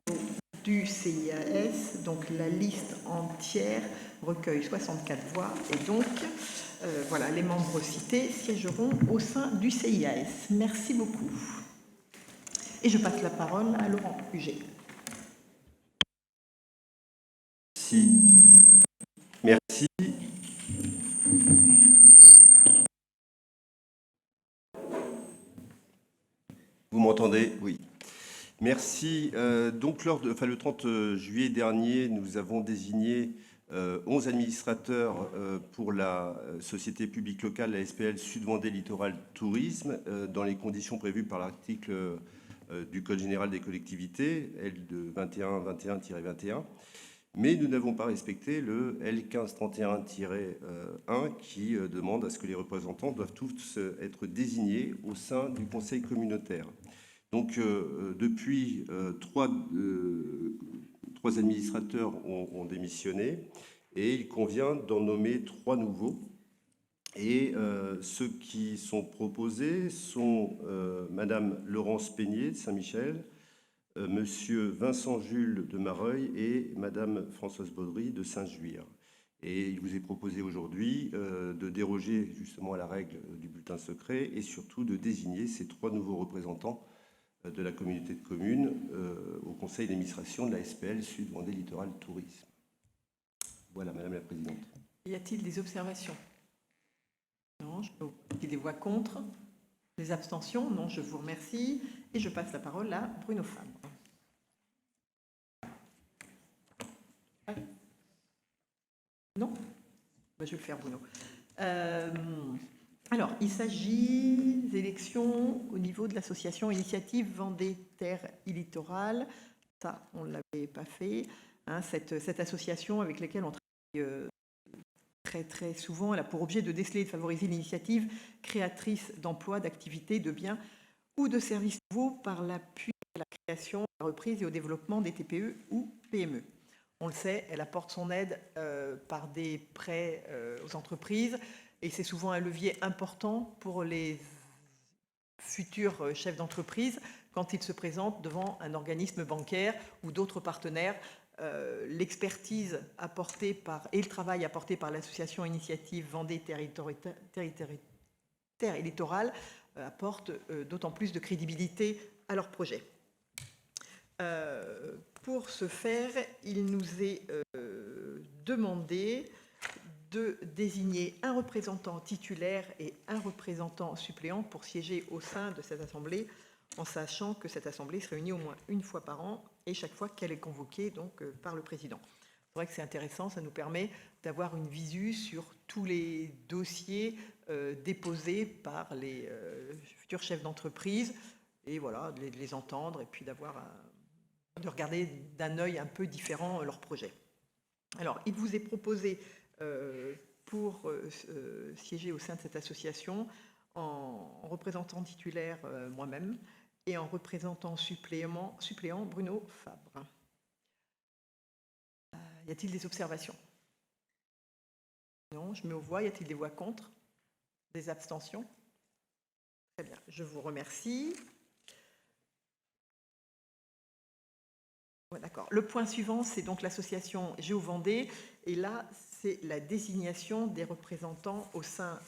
du CIAS, donc la liste entière recueille 64 voix et donc voilà, les membres cités siégeront au sein du CIAS. Merci beaucoup. Et je passe la parole à Laurent Huget. Merci. Vous m'entendez? Oui. Merci. Donc, le 30 juillet dernier, nous avons désigné 11 administrateurs pour la société publique locale, la SPL Sud-Vendée Littoral Tourisme, dans les conditions prévues par l'article du Code général des collectivités, L2121-21. Mais nous n'avons pas respecté le L1531-1 qui demande à ce que les représentants doivent tous être désignés au sein du conseil communautaire. Donc, depuis, trois administrateurs ont démissionné et il convient d'en nommer 3 nouveaux. Et ceux qui sont proposés sont Madame Laurence Peigné de Saint-Michel, Monsieur Vincent Jules de Mareuil et Madame Françoise Baudry de Saint-Juire. Et il vous est proposé aujourd'hui de déroger justement à la règle du bulletin secret et surtout de désigner ces 3 nouveaux représentants de la communauté de communes au conseil d'administration de la SPL Sud-Vendée Littoral Tourisme. Voilà, Madame la Présidente. Y a-t-il des observations? Non, je peux des voix contre. Des abstentions? Non, je vous remercie. Et je passe la parole à Bruno Fabre. Non? Je vais le faire, Bruno. Alors, il s'agit d'élections au niveau de l'association Initiative Vendée Terre et Littoral. Ça, on ne l'avait pas fait. Hein, cette association avec laquelle on travaille très souvent, elle a pour objet de déceler et de favoriser l'initiative créatrice d'emplois, d'activités, de biens ou de services nouveaux par l'appui à la création, à la reprise et au développement des TPE ou PME. On le sait, elle apporte son aide par des prêts aux entreprises et c'est souvent un levier important pour les futurs chefs d'entreprise quand ils se présentent devant un organisme bancaire ou d'autres partenaires. L'expertise apportée et le travail apporté par l'association Initiative Vendée Terre et Littoral apporte d'autant plus de crédibilité à leur projet. Pour ce faire, il nous est demandé de désigner un représentant titulaire et un représentant suppléant pour siéger au sein de cette assemblée, en sachant que cette assemblée se réunit au moins une fois par an et chaque fois qu'elle est convoquée donc, par le président. C'est vrai que c'est intéressant, ça nous permet d'avoir une visu sur tous les dossiers déposés par les futurs chefs d'entreprise et voilà, de les entendre et puis de regarder d'un œil un peu différent leurs projets. Alors, il vous est proposé pour siéger au sein de cette association en représentant titulaire moi-même et en représentant suppléant Bruno Fabre. Y a-t-il des observations? Non, je mets aux voix. Y a-t-il des voix contre? Des abstentions? Très bien, je vous remercie. Ouais, d'accord. Le point suivant, c'est donc l'association Géo-Vendée. Et là, c'est la désignation des représentants au sein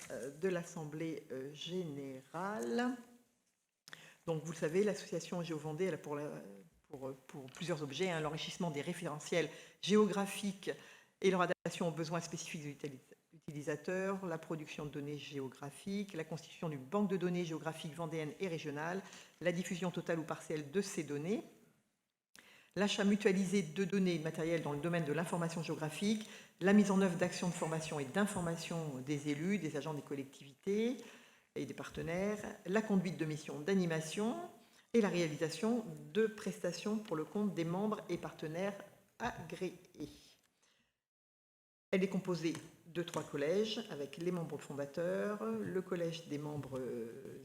de l'Assemblée générale. Donc, vous le savez, l'association Géo-Vendée, elle a pour plusieurs objets, hein, l'enrichissement des référentiels géographiques et leur adaptation aux besoins spécifiques de l'utilisateur, la production de données géographiques, la constitution d'une banque de données géographiques vendéennes et régionales, la diffusion totale ou partielle de ces données, l'achat mutualisé de données et de matériel dans le domaine de l'information géographique, la mise en œuvre d'actions de formation et d'information des élus, des agents des collectivités et des partenaires, la conduite de missions d'animation et la réalisation de prestations pour le compte des membres et partenaires agréés. Elle est composée de 3 collèges avec les membres fondateurs, le collège des membres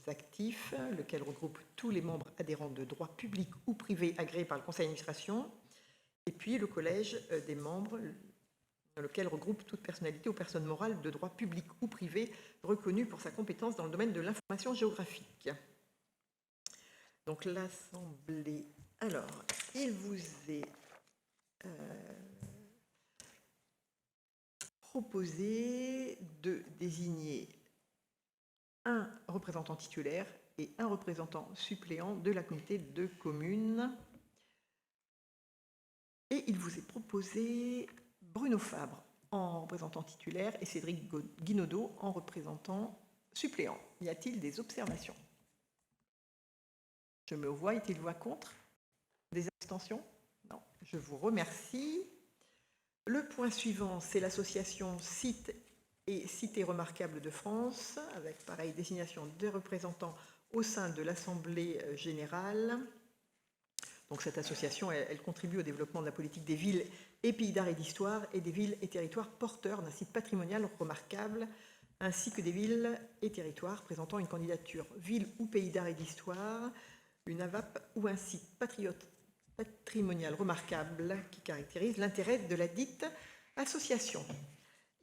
actifs, lequel regroupe tous les membres adhérents de droit public ou privé agréés par le conseil d'administration, et puis le collège des membres, lequel regroupe toute personnalité ou personne morale de droit public ou privé reconnue pour sa compétence dans le domaine de l'information géographique. Donc l'Assemblée Alors, il vous est proposé de désigner un représentant titulaire et un représentant suppléant de la communauté de communes. Et il vous est proposé Bruno Fabre en représentant titulaire et Cédric Guinaudot en représentant suppléant. Y a-t-il des observations? Je me vois. Y a-t-il voix contre? Des abstentions? Non. Je vous remercie. Le point suivant, c'est l'association Sites et Cités remarquables de France, avec pareil désignation des représentants au sein de l'Assemblée générale. Donc cette association, elle contribue au développement de la politique des villes et pays d'art et d'histoire et des villes et territoires porteurs d'un site patrimonial remarquable, ainsi que des villes et territoires présentant une candidature ville ou pays d'art et d'histoire, une AVAP ou un site patrimonial remarquable qui caractérise l'intérêt de la dite association.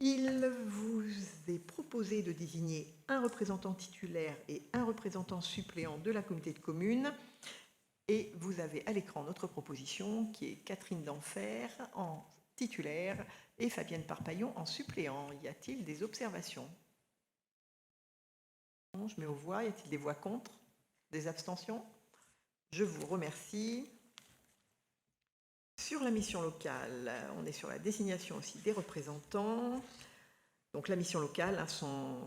Il vous est proposé de désigner un représentant titulaire et un représentant suppléant de la communauté de communes. Et vous avez à l'écran notre proposition qui est Catherine Denfer en titulaire et Fabienne Parpaillon en suppléant. Y a-t-il des observations? Je mets aux voix. Y a-t-il des voix contre? Des abstentions? Je vous remercie. Sur la mission locale, on est sur la désignation aussi des représentants. Donc la mission locale, son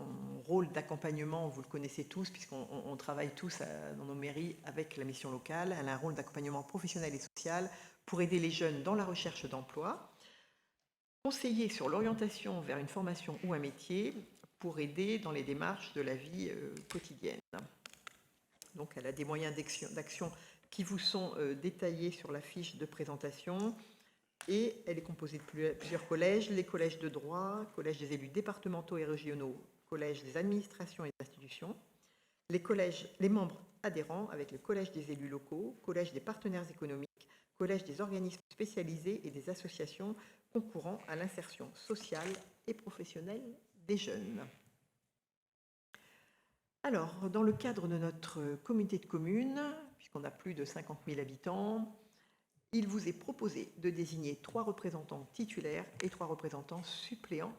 rôle d'accompagnement, vous le connaissez tous, puisqu'on travaille tous dans nos mairies avec la mission locale. Elle a un rôle d'accompagnement professionnel et social pour aider les jeunes dans la recherche d'emploi, conseiller sur l'orientation vers une formation ou un métier pour aider dans les démarches de la vie quotidienne. Donc elle a des moyens d'action qui vous sont détaillés sur la fiche de présentation. Et elle est composée de plusieurs collèges, les collèges de droit, collèges des élus départementaux et régionaux, collèges des administrations et des institutions, les membres adhérents avec le collège des élus locaux, collège des partenaires économiques, collège des organismes spécialisés et des associations concourant à l'insertion sociale et professionnelle des jeunes. Alors, dans le cadre de notre communauté de communes, puisqu'on a plus de 50 000 habitants, il vous est proposé de désigner 3 représentants titulaires et 3 représentants suppléants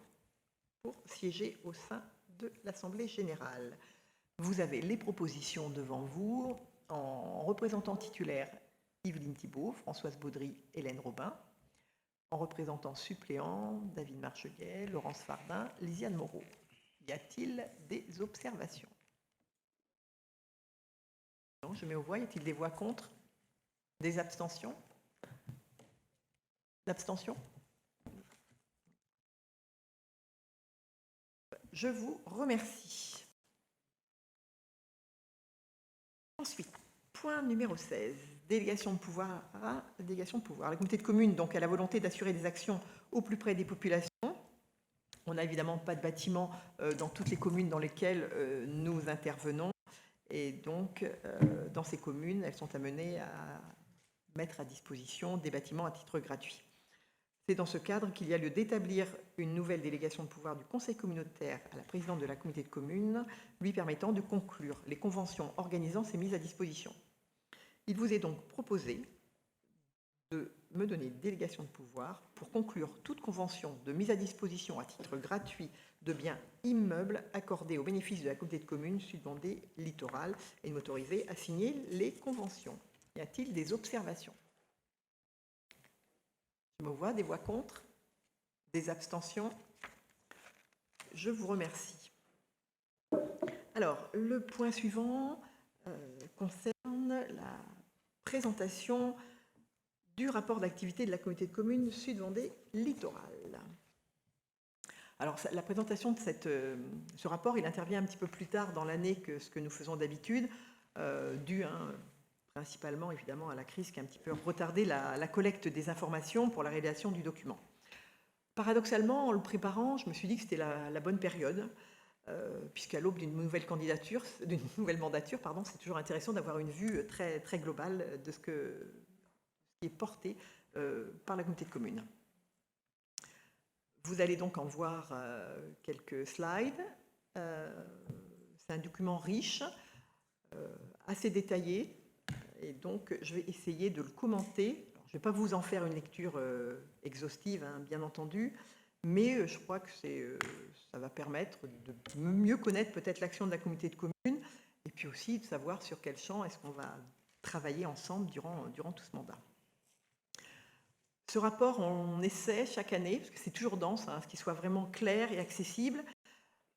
pour siéger au sein de l'Assemblée générale. Vous avez les propositions devant vous. En représentant titulaire, Yveline Thibault, Françoise Baudry, Hélène Robin. En représentant suppléant, David Marcheguet, Laurence Fardin, Lisiane Moreau. Y a-t-il des observations? Non, je mets aux voix. Y a-t-il des voix contre? Des abstentions? L'abstention? Je vous remercie. Ensuite, point numéro 16, délégation de pouvoir. La communauté de communes donc, a la volonté d'assurer des actions au plus près des populations. On n'a évidemment pas de bâtiment dans toutes les communes dans lesquelles nous intervenons. Et donc, dans ces communes, elles sont amenées à mettre à disposition des bâtiments à titre gratuit. C'est dans ce cadre qu'il y a lieu d'établir une nouvelle délégation de pouvoir du conseil communautaire à la présidente de la communauté de communes, lui permettant de conclure les conventions organisant ces mises à disposition. Il vous est donc proposé de me donner une délégation de pouvoir pour conclure toute convention de mise à disposition à titre gratuit de biens immeubles accordés au bénéfice de la communauté de communes Sud-Vendée littorale et de m'autoriser à signer les conventions. Y a-t-il des observations? Je me vois. Des voix contre? Des abstentions? Je vous remercie. Alors, le point suivant concerne la présentation du rapport d'activité de la communauté de communes Sud-Vendée littorale. Alors, la présentation de ce rapport, il intervient un petit peu plus tard dans l'année que ce que nous faisons d'habitude, dû principalement évidemment à la crise qui a un petit peu retardé la collecte des informations pour la réalisation du document. Paradoxalement, en le préparant, je me suis dit que c'était la bonne période, puisqu'à l'aube d'une nouvelle mandature, c'est toujours intéressant d'avoir une vue très, très globale de ce qui est porté par la communauté de communes. Vous allez donc en voir quelques slides. C'est un document riche, assez détaillé, et donc je vais essayer de le commenter. Alors, je ne vais pas vous en faire une lecture exhaustive, hein, bien entendu, mais je crois que ça va permettre de mieux connaître peut-être l'action de la communauté de communes et puis aussi de savoir sur quel champ est-ce qu'on va travailler ensemble durant tout ce mandat. Ce rapport, on essaie chaque année, parce que c'est toujours dense, hein, ce qu'il soit vraiment clair et accessible.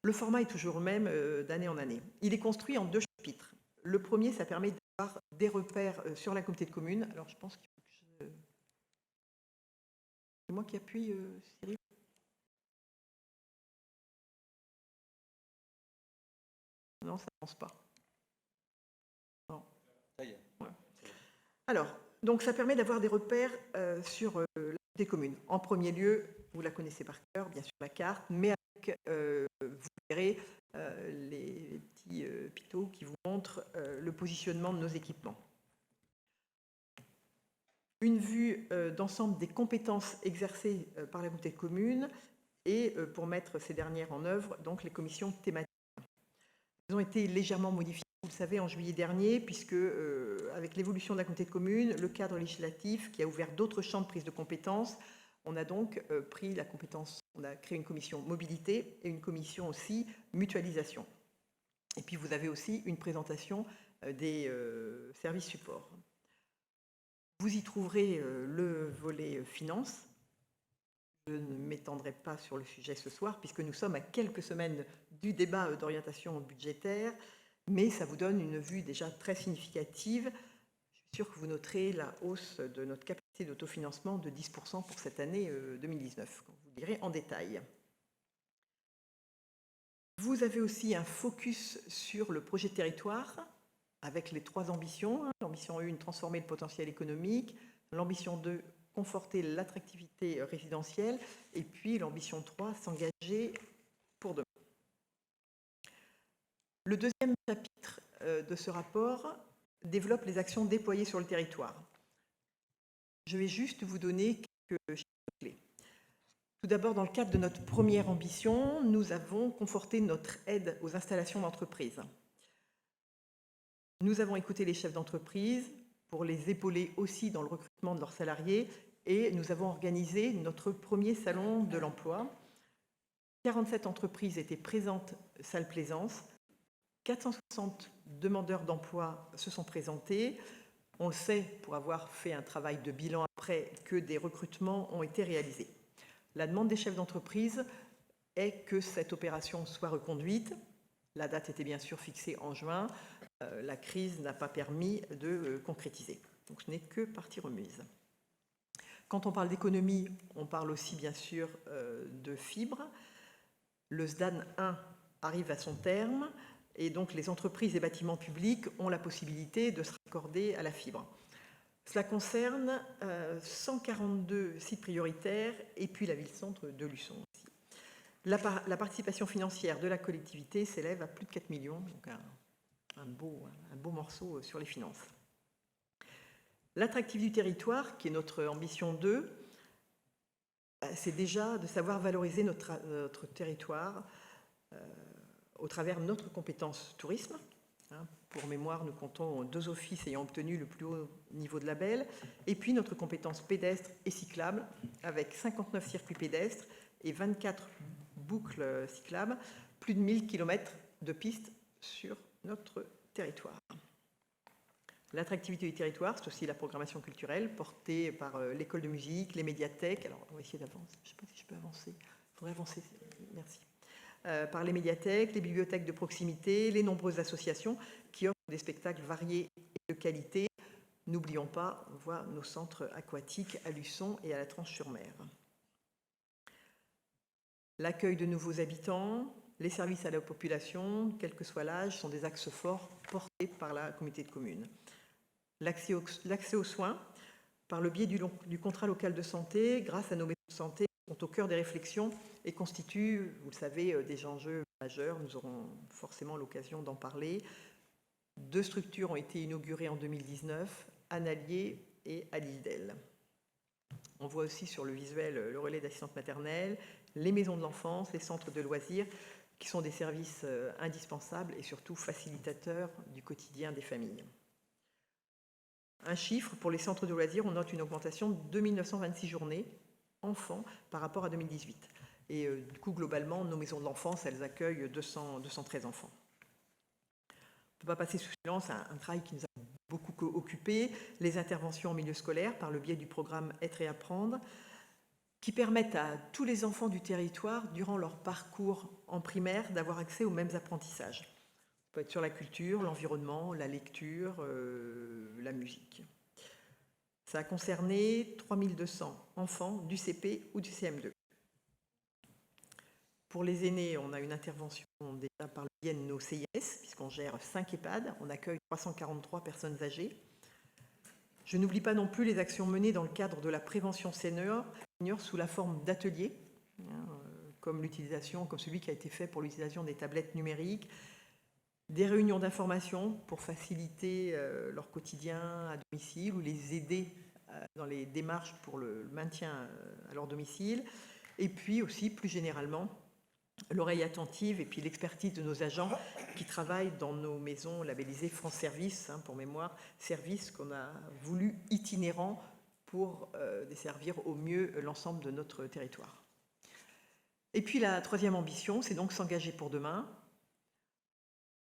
Le format est toujours le même d'année en année. Il est construit en 2 chapitres. Le premier, ça permet d'avoir des repères sur la communauté de communes. Alors, je pense qu'il faut que je... C'est moi qui appuie, Cyril. Non, ça n'avance pas. Non. Ça y est. Ouais. Alors, donc ça permet d'avoir des repères sur la communauté de communes. En premier lieu, vous la connaissez par cœur, bien sûr la carte, mais avec, vous verrez les petits pitos qui vous montrent le positionnement de nos équipements. Une vue d'ensemble des compétences exercées par la communauté de communes et pour mettre ces dernières en œuvre, donc les commissions thématiques. Elles ont été légèrement modifiées, vous le savez, en juillet dernier, puisque avec l'évolution de la communauté de communes, le cadre législatif qui a ouvert d'autres champs de prise de compétences, on a donc pris la compétence, on a créé une commission mobilité et une commission aussi mutualisation. Et puis vous avez aussi une présentation des services supports. Vous y trouverez le volet finance. Je ne m'étendrai pas sur le sujet ce soir, puisque nous sommes à quelques semaines du débat d'orientation budgétaire, mais ça vous donne une vue déjà très significative. Je suis sûre que vous noterez la hausse de notre capacité d'autofinancement de 10% pour cette année 2019, comme vous direz en détail. Vous avez aussi un focus sur le projet de territoire, avec les 3 ambitions. L'ambition 1, transformer le potentiel économique. L'ambition 2, conforter l'attractivité résidentielle. Et puis l'ambition 3, s'engager pour demain. Le deuxième chapitre de ce rapport développe les actions déployées sur le territoire. Je vais juste vous donner quelques chiffres clés. Tout d'abord, dans le cadre de notre première ambition, nous avons conforté notre aide aux installations d'entreprise. Nous avons écouté les chefs d'entreprise pour les épauler aussi dans le recrutement de leurs salariés et nous avons organisé notre premier salon de l'emploi. 47 entreprises étaient présentes, salle Plaisance. 460 demandeurs d'emploi se sont présentés. On le sait, pour avoir fait un travail de bilan après, que des recrutements ont été réalisés. La demande des chefs d'entreprise est que cette opération soit reconduite. La date était bien sûr fixée en juin. La crise n'a pas permis de concrétiser. Donc ce n'est que partie remise. Quand on parle d'économie, on parle aussi bien sûr de fibres. Le SDAN 1 arrive à son terme et donc les entreprises et bâtiments publics ont la possibilité de se raccorder à la fibre. Cela concerne 142 sites prioritaires et puis la ville-centre de Luçon aussi. La participation financière de la collectivité s'élève à plus de 4 millions, donc un beau morceau sur les finances. L'attractivité du territoire, qui est notre ambition 2, c'est déjà de savoir valoriser notre territoire au travers de notre compétence tourisme. Pour mémoire, nous comptons 2 offices ayant obtenu le plus haut niveau de label, et puis notre compétence pédestre et cyclable, avec 59 circuits pédestres et 24 boucles cyclables, plus de 1000 km de pistes sur notre territoire. L'attractivité du territoire, c'est aussi la programmation culturelle portée par l'école de musique, les médiathèques. Alors, on va essayer d'avancer. Je ne sais pas si je peux avancer. Il faudrait avancer. Merci. Par les médiathèques, les bibliothèques de proximité, les nombreuses associations qui offrent des spectacles variés et de qualité. N'oublions pas, on voit nos centres aquatiques à Luçon et à la Tranche-sur-Mer. L'accueil de nouveaux habitants, les services à la population, quel que soit l'âge, sont des axes forts portés par la communauté de communes. L'accès aux soins, par le biais du contrat local de santé, grâce à nos maisons de santé, sont au cœur des réflexions et constituent, vous le savez, des enjeux majeurs. Nous aurons forcément l'occasion d'en parler. 2 structures ont été inaugurées en 2019, à Nallier et à l'Île d'Elle. On voit aussi sur le visuel le relais d'assistance maternelle, les maisons de l'enfance, les centres de loisirs, qui sont des services indispensables et surtout facilitateurs du quotidien des familles. Un chiffre, pour les centres de loisirs, on note une augmentation de 2926 journées enfants par rapport à 2018. Et du coup, globalement, nos maisons de l'enfance, elles accueillent 213 enfants. On ne peut pas passer sous silence un travail qui nous a beaucoup occupé, les interventions en milieu scolaire par le biais du programme Être et apprendre, qui permettent à tous les enfants du territoire, durant leur parcours en primaire, d'avoir accès aux mêmes apprentissages. Ça peut être sur la culture, l'environnement, la lecture, la musique. Ça a concerné 3200 enfants du CP ou du CM2. Pour les aînés, on a une intervention déjà par le biais de nos CIS, puisqu'on gère 5 EHPAD, on accueille 343 personnes âgées. Je n'oublie pas non plus les actions menées dans le cadre de la prévention senior sous la forme d'ateliers, comme celui qui a été fait pour l'utilisation des tablettes numériques, des réunions d'information pour faciliter leur quotidien à domicile ou les aider dans les démarches pour le maintien à leur domicile, et puis aussi plus généralement l'oreille attentive et puis l'expertise de nos agents qui travaillent dans nos maisons labellisées France Service, pour mémoire, service qu'on a voulu itinérant pour desservir au mieux l'ensemble de notre territoire. Et puis la troisième ambition, c'est donc s'engager pour demain.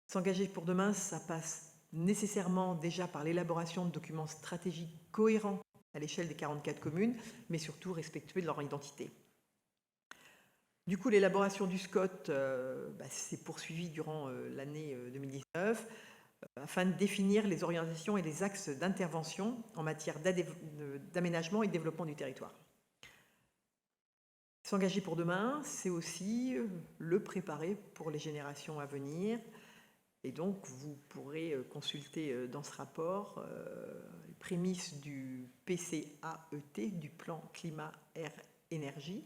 S'engager pour demain, ça passe nécessairement déjà par l'élaboration de documents stratégiques cohérents à l'échelle des 44 communes, mais surtout respectueux de leur identité. Du coup, l'élaboration du SCOT s'est poursuivie durant l'année 2019 afin de définir les orientations et les axes d'intervention en matière d'aménagement et de développement du territoire. S'engager pour demain, c'est aussi le préparer pour les générations à venir. Et donc, vous pourrez consulter dans ce rapport les prémices du PCAET, du plan climat-air-énergie.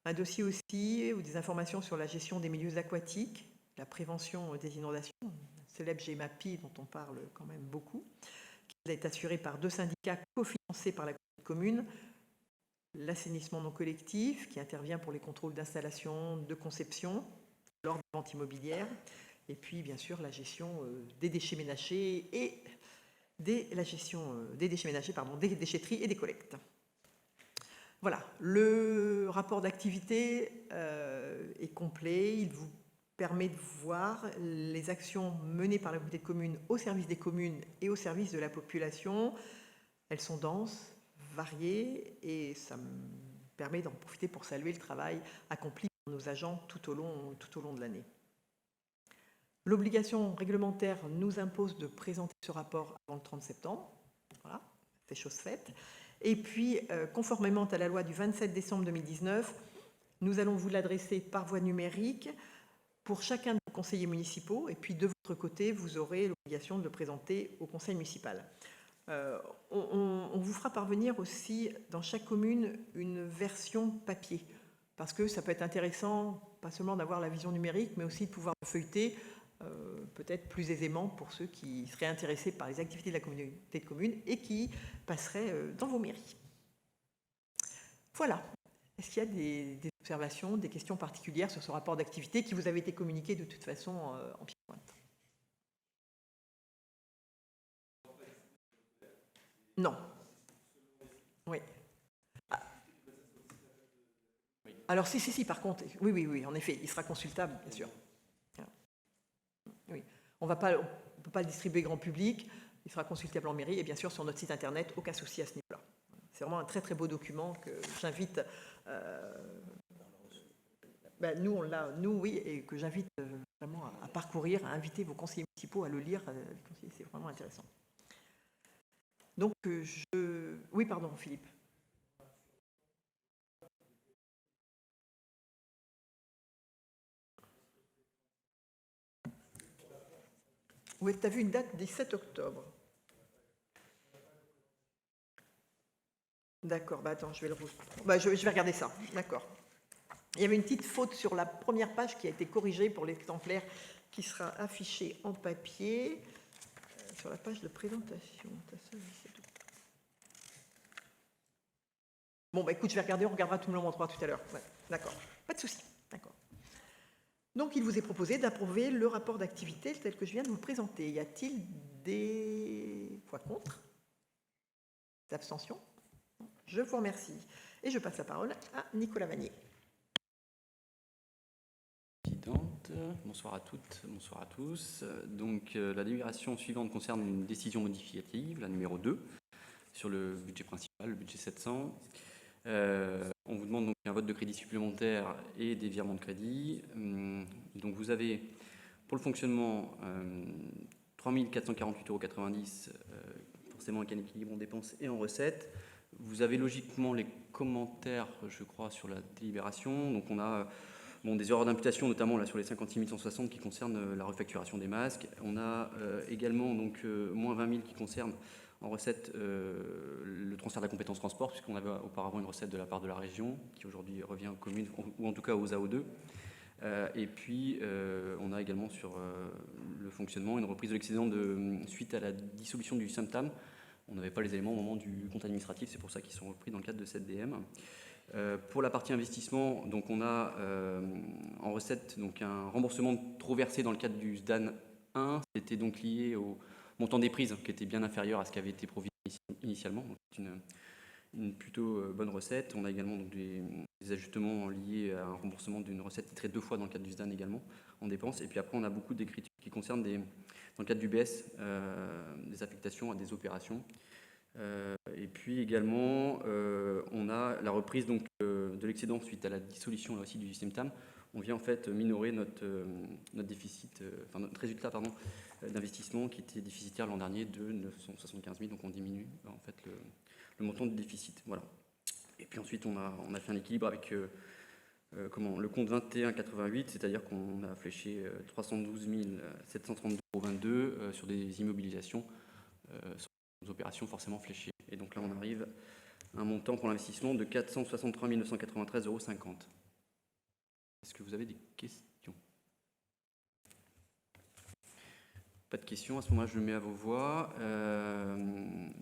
Un dossier aussi, ou des informations sur la gestion des milieux aquatiques, la prévention des inondations, le célèbre GEMAPI dont on parle quand même beaucoup, qui est assuré par 2 syndicats cofinancés par la commune, l'assainissement non collectif, qui intervient pour les contrôles d'installation, de conception, lors des ventes immobilières, et puis bien sûr la gestion des déchets ménagers et des déchetteries et des collectes. Voilà, le rapport d'activité est complet. Il vous permet de voir les actions menées par la communauté de communes au service des communes et au service de la population. Elles sont denses, variées, et ça me permet d'en profiter pour saluer le travail accompli par nos agents tout au long de l'année. L'obligation réglementaire nous impose de présenter ce rapport avant le 30 septembre. Voilà, c'est chose faite. Et puis, conformément à la loi du 27 décembre 2019, nous allons vous l'adresser par voie numérique pour chacun de vos conseillers municipaux. Et puis, de votre côté, vous aurez l'obligation de le présenter au conseil municipal. On vous fera parvenir aussi, dans chaque commune, une version papier. Parce que ça peut être intéressant, pas seulement d'avoir la vision numérique, mais aussi de pouvoir le feuilleter peut-être plus aisément pour ceux qui seraient intéressés par les activités de la communauté de communes et qui passeraient dans vos mairies. Voilà. Est-ce qu'il y a des observations, des questions particulières sur ce rapport d'activité qui vous avait été communiqué de toute façon en pied-pointe? Non. Oui. Ah. Alors si, par contre, oui, en effet, il sera consultable, bien sûr. Oui. On ne peut pas le distribuer grand public, il sera consultable en mairie et bien sûr sur notre site internet, aucun souci à ce niveau-là. C'est vraiment un très très beau document que j'invite, nous on l'a, oui, et que j'invite vraiment à parcourir, à inviter vos conseillers municipaux à le lire, c'est vraiment intéressant. Donc oui, pardon Philippe. Oui, tu as vu une date du 7 octobre. D'accord, attends, je vais regarder ça. D'accord. Il y avait une petite faute sur la première page qui a été corrigée pour l'exemplaire qui sera affiché en papier sur la page de présentation. Bon, écoute, je vais regarder, on regardera tout le monde en 3 tout à l'heure. Ouais, d'accord, pas de souci. D'accord. Donc, il vous est proposé d'approuver le rapport d'activité tel que je viens de vous le présenter. Y a-t-il des... Voilà. fois contre. D'abstention. Je vous remercie. Et je passe la parole à Nicolas Vanier. Présidente, bonsoir à toutes, bonsoir à tous. Donc la délibération suivante concerne une décision modificative, la numéro 2, sur le budget principal, le budget 700. On vous demande donc un vote de crédit supplémentaire et des virements de crédit. Donc vous avez pour le fonctionnement 3 448,90 €, forcément avec un équilibre en dépenses et en recettes. Vous avez logiquement les commentaires, je crois, sur la délibération. Donc on a des erreurs d'imputation, notamment là, sur les 56 160 qui concernent la refacturation des masques. On a également donc, moins 20 000 qui concernent en recette le transfert de la compétence transport, puisqu'on avait auparavant une recette de la part de la région, qui aujourd'hui revient aux communes, ou en tout cas aux AO2. Et puis, on a également sur le fonctionnement une reprise de l'excédent suite à la dissolution du SEMTAM. On n'avait pas les éléments au moment du compte administratif, c'est pour ça qu'ils sont repris dans le cadre de cette DM. Pour la partie investissement, donc on a en recette donc un remboursement trop versé dans le cadre du SDAN 1. C'était donc lié au montant des prises qui était bien inférieur à ce qui avait été provisionné initialement. Donc c'est une plutôt bonne recette. On a également donc des ajustements liés à un remboursement d'une recette titrée 2 fois dans le cadre du SDAN également en dépenses. Et puis après, on a beaucoup d'écritures qui concernent dans le cadre du BS, des affectations à des opérations. Et puis également, on a la reprise donc, de l'excédent suite à la dissolution là aussi du SEMTAM. On vient en fait minorer notre déficit, notre résultat d'investissement qui était déficitaire l'an dernier de 975 000, donc on diminue en fait le montant de déficit. Voilà. Et puis ensuite, on a fait un équilibre avec le compte 2188, c'est-à-dire qu'on a fléché 312 732,22 € sur des immobilisations, sur des opérations forcément fléchées. Et donc là, on arrive à un montant pour l'investissement de 463 993,50 €. Est-ce que vous avez des questions? Pas de questions. À ce moment-là, je le mets à vos voix.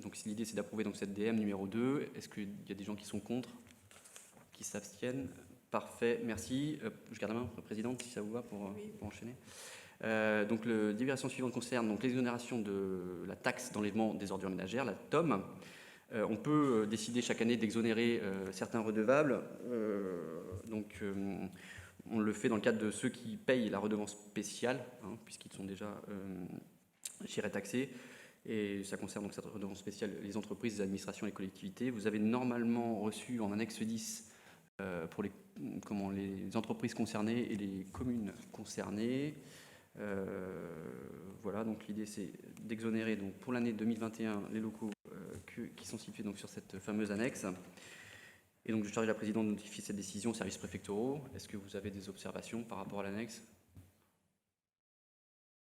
Donc l'idée, c'est d'approuver donc, cette DM numéro 2. Est-ce qu'il y a des gens qui sont contre, qui s'abstiennent? Parfait, merci. Je garde la main, Présidente, si ça vous va, pour enchaîner. Donc, la délibération suivante concerne donc, l'exonération de la taxe d'enlèvement des ordures ménagères, la TOM. On peut décider chaque année d'exonérer certains redevables. On le fait dans le cadre de ceux qui payent la redevance spéciale, puisqu'ils sont déjà taxés. Et ça concerne donc cette redevance spéciale les entreprises, les administrations et les collectivités. Vous avez normalement reçu en annexe 10 pour les entreprises concernées et les communes concernées. Voilà, donc l'idée c'est d'exonérer donc pour l'année 2021 les locaux qui sont situés donc sur cette fameuse annexe. Et donc je charge la présidente de notifier cette décision aux services préfectoraux. Est-ce que vous avez des observations par rapport à l'annexe?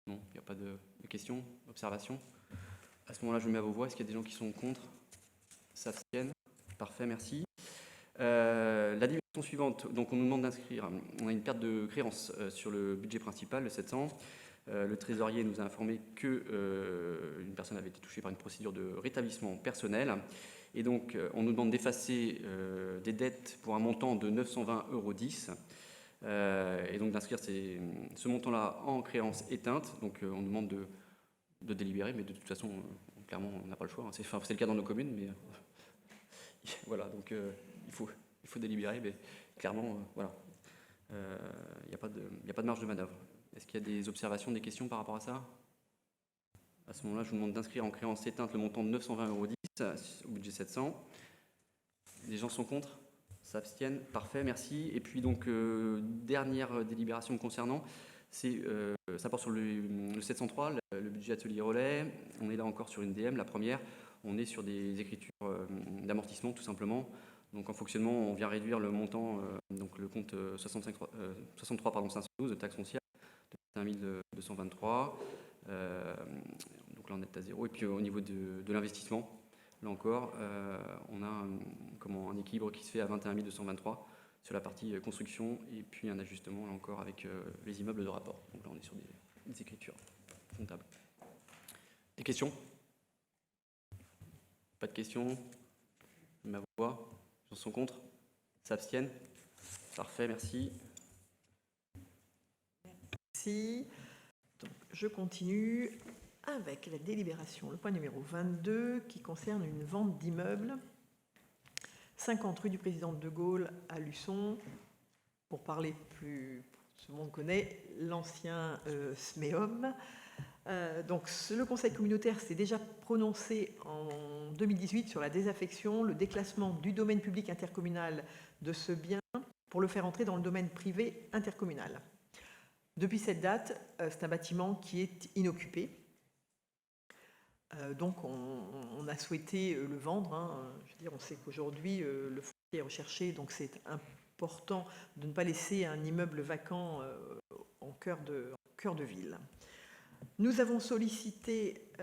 Non, il n'y a pas de questions, observations. À ce moment-là, je mets à vos voix. Est-ce qu'il y a des gens qui sont contre? S'abstiennent? Parfait, merci. La délibération suivante, donc on nous demande d'inscrire, on a une perte de créance sur le budget principal, le 700. Le trésorier nous a informé qu'une personne avait été touchée par une procédure de rétablissement personnel. Et donc, on nous demande d'effacer des dettes pour un montant de 920,10 €. Et donc d'inscrire ce montant-là en créance éteinte. Donc, on nous demande de délibérer, mais de toute façon, clairement, on n'a pas le choix. C'est le cas dans nos communes, mais voilà, donc il faut délibérer, mais clairement, voilà, il n'y a pas de marge de manœuvre. Est-ce qu'il y a des observations, des questions par rapport à ça? À ce moment-là, je vous demande d'inscrire en créance éteinte le montant de 920,10 € au budget 700. Les gens sont contre? S'abstiennent? Parfait, merci. Et puis donc, dernière délibération concernant, ça porte sur le 703, le budget atelier relais. On est là encore sur une DM, la première. On est sur des écritures d'amortissement tout simplement. Donc en fonctionnement, on vient réduire le montant, donc le compte 63 512 de taxe foncière de 1223. Donc là on est à 0. Et puis au niveau de l'investissement, là encore, on a un équilibre qui se fait à 21 223 sur la partie construction et puis un ajustement là encore avec les immeubles de rapport. Donc là on est sur des écritures comptables. Des questions? Pas de questions? Ma voix? Ils sont contre? S'abstiennent? Parfait, merci. Merci. Donc, je continue avec la délibération, le point numéro 22, qui concerne une vente d'immeubles. 50 rue du Président de Gaulle à Luçon, pour parler plus, tout le monde connaît, l'ancien SMEOM. Donc, le Conseil communautaire s'est déjà prononcé en 2018 sur la désaffection, le déclassement du domaine public intercommunal de ce bien pour le faire entrer dans le domaine privé intercommunal. Depuis cette date, c'est un bâtiment qui est inoccupé. Donc, on a souhaité le vendre. Hein. Je veux dire, on sait qu'aujourd'hui, le foncier est recherché, donc c'est important de ne pas laisser un immeuble vacant en cœur de ville. Nous avons sollicité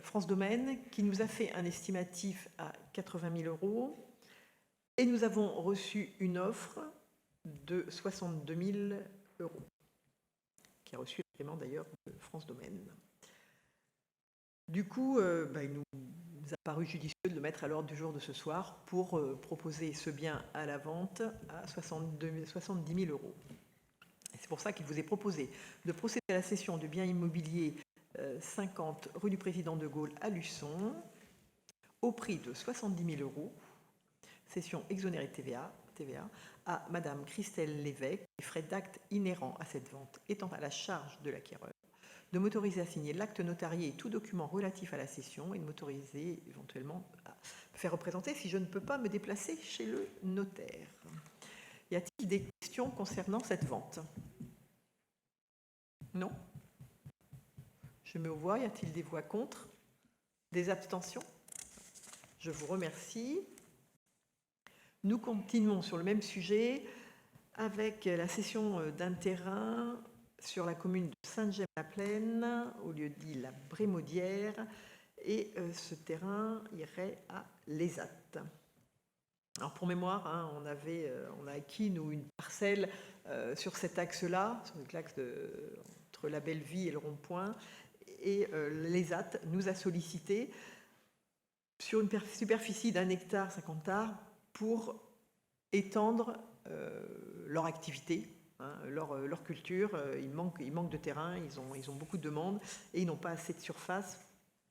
France Domaine, qui nous a fait un estimatif à 80 000 €, et nous avons reçu une offre de 62 000 €, qui a reçu l'agrément d'ailleurs de France Domaine. Du coup, il nous a paru judicieux de le mettre à l'ordre du jour de ce soir pour proposer ce bien à la vente à 70 000 €. C'est pour ça qu'il vous est proposé de procéder à la cession de biens immobiliers 50 rue du Président de Gaulle à Luçon au prix de 70 000 €, cession exonérée de TVA, à Madame Christelle Lévesque, les frais d'acte inhérents à cette vente étant à la charge de l'acquéreur, de m'autoriser à signer l'acte notarié et tout document relatif à la cession et de m'autoriser éventuellement à faire représenter si je ne peux pas me déplacer chez le notaire. Y a-t-il des questions concernant cette vente? Non? Je mets aux voix. Y a-t-il des voix contre? Des abstentions? Je vous remercie. Nous continuons sur le même sujet avec la cession d'un terrain sur la commune de Sainte-Gemme-la-Plaine, au lieu dit la Brémaudière, et ce terrain irait à l'ESAT. Alors pour mémoire, hein, on a acquis nous une parcelle sur cet axe-là, sur l'axe entre la Belle-Vie et le rond-point, et l'ESAT nous a sollicité sur une superficie d'1 hectare 50 arts pour étendre leur activité, hein, leur culture. Il manque de terrain, ils ont beaucoup de demandes et ils n'ont pas assez de surface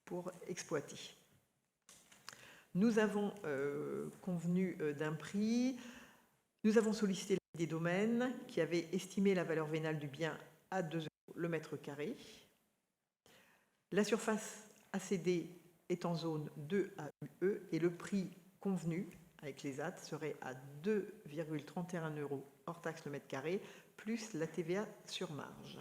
pour exploiter. Nous avons convenu d'un prix. Nous avons sollicité l'avis des domaines qui avait estimé la valeur vénale du bien à 2 € le mètre carré. La surface à céder est en zone 2 AUE et le prix convenu avec les AT serait à 2,31 € hors taxe le mètre carré, plus la TVA sur marge.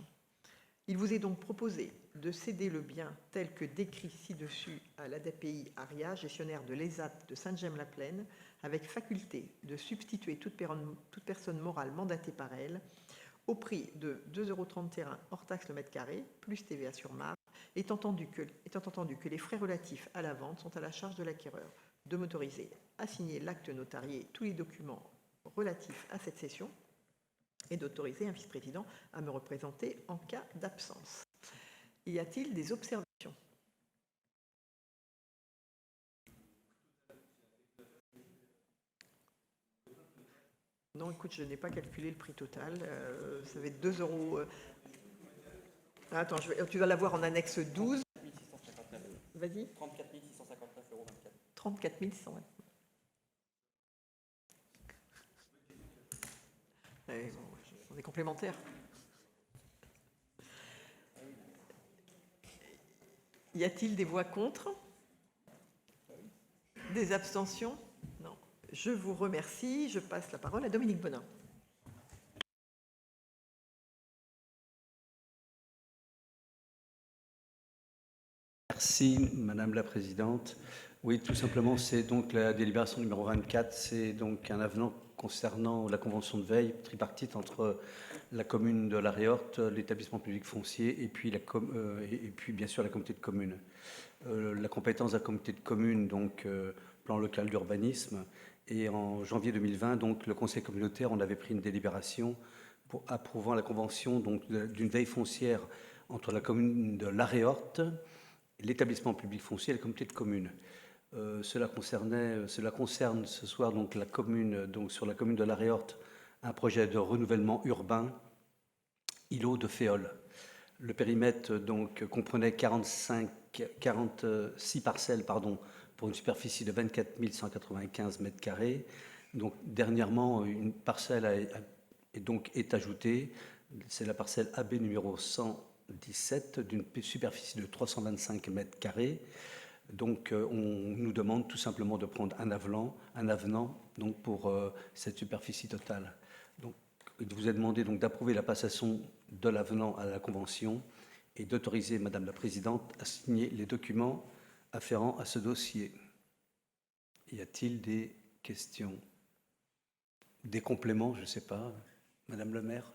Il vous est donc proposé de céder le bien tel que décrit ci-dessus à l'ADAPI Aria, gestionnaire de l'ESAT de Sainte-Gemme-la-Plaine, avec faculté de substituer toute personne morale mandatée par elle au prix de 2,31 € hors taxe le mètre carré, plus TVA sur marge, étant entendu que les frais relatifs à la vente sont à la charge de l'acquéreur, de m'autoriser à signer l'acte notarié et tous les documents relatifs à cette cession et d'autoriser un vice-président à me représenter en cas d'absence. Y a-t-il des observations? Non, écoute, je n'ai pas calculé le prix total. Ça va être 2 €. Attends, tu vas l'avoir en annexe 12. Vas-y. 34 659,24 €. 34 629. On est complémentaires. Y a-t-il des voix contre? Des abstentions? Non. Je vous remercie. Je passe la parole à Dominique Bonin. Merci, Madame la Présidente. Oui, tout simplement, c'est donc la délibération numéro 24, c'est donc un avenant concernant la convention de veille tripartite entre la commune de La Réorte, l'établissement public foncier et puis, bien sûr la communauté de communes. La compétence de la communauté de communes, donc plan local d'urbanisme, et en janvier 2020, donc le conseil communautaire, on avait pris une délibération pour approuvant la convention d'une veille foncière entre la commune de La Réorte, l'établissement public foncier et la communauté de communes. Cela concerne ce soir donc la commune, donc sur la commune de La Réorte, un projet de renouvellement urbain, îlot de Féol. Le périmètre donc comprenait 46 parcelles pour une superficie de 24 195 mètres carrés. Donc dernièrement, une parcelle est ajoutée. C'est la parcelle AB numéro 117 d'une superficie de 325 mètres carrés. Donc on nous demande tout simplement de prendre un avenant donc, pour cette superficie totale. Donc, il vous est demandé donc d'approuver la passation de l'avenant à la Convention et d'autoriser Madame la Présidente à signer les documents afférents à ce dossier. Y a-t-il des questions? Des compléments, je ne sais pas. Madame le maire?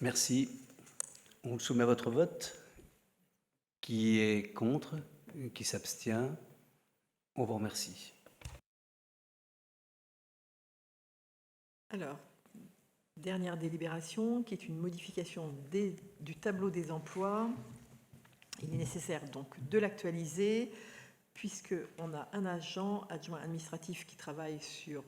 Merci. On le soumet à votre vote. Qui est contre? Qui s'abstient? On vous remercie. Alors, dernière délibération, qui est une modification du tableau des emplois. Il est nécessaire donc de l'actualiser, puisqu'on a un agent adjoint administratif qui travaille sur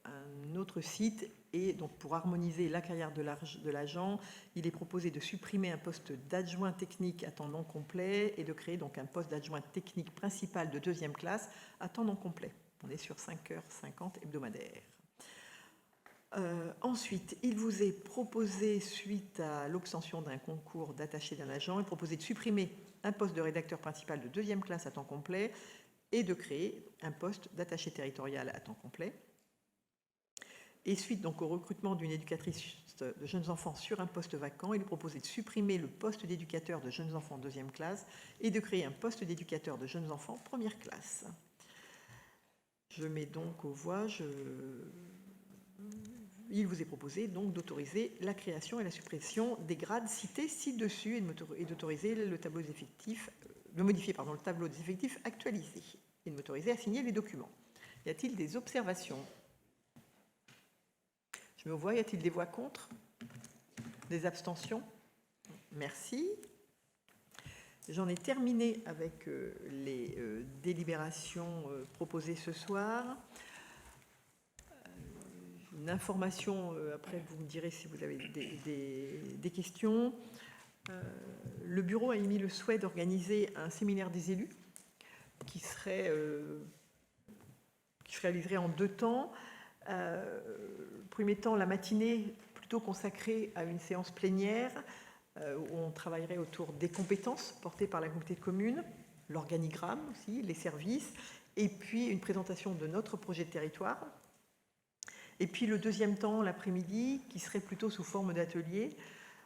un autre site, et donc pour harmoniser la carrière de l'agent, il est proposé de supprimer un poste d'adjoint technique à temps non complet et de créer donc un poste d'adjoint technique principal de 2e classe à temps non complet. On est sur 5h50 hebdomadaires. Ensuite, il vous est proposé, suite à l'obtention d'un concours d'attaché d'un agent, il est proposé de supprimer un poste de rédacteur principal de 2e classe à temps complet et de créer un poste d'attaché territorial à temps complet. Et suite donc au recrutement d'une éducatrice de jeunes enfants sur un poste vacant, il est proposé de supprimer le poste d'éducateur de jeunes enfants 2e classe et de créer un poste d'éducateur de jeunes enfants 1re classe. Je mets donc aux voix. Il vous est proposé donc d'autoriser la création et la suppression des grades cités ci-dessus et d'autoriser le tableau des effectifs, de modifier le tableau des effectifs actualisé et de m'autoriser à signer les documents. Y a-t-il des observations? Je me vois, y a-t-il des voix contre? Des abstentions? Merci. J'en ai terminé avec les délibérations proposées ce soir. Une information, après vous me direz si vous avez des questions. Le bureau a émis le souhait d'organiser un séminaire des élus qui se réaliserait en 2 temps. Premier temps, la matinée plutôt consacrée à une séance plénière où on travaillerait autour des compétences portées par la communauté de communes, l'organigramme aussi, les services, et puis une présentation de notre projet de territoire. Et puis le 2e temps, l'après-midi, qui serait plutôt sous forme d'atelier.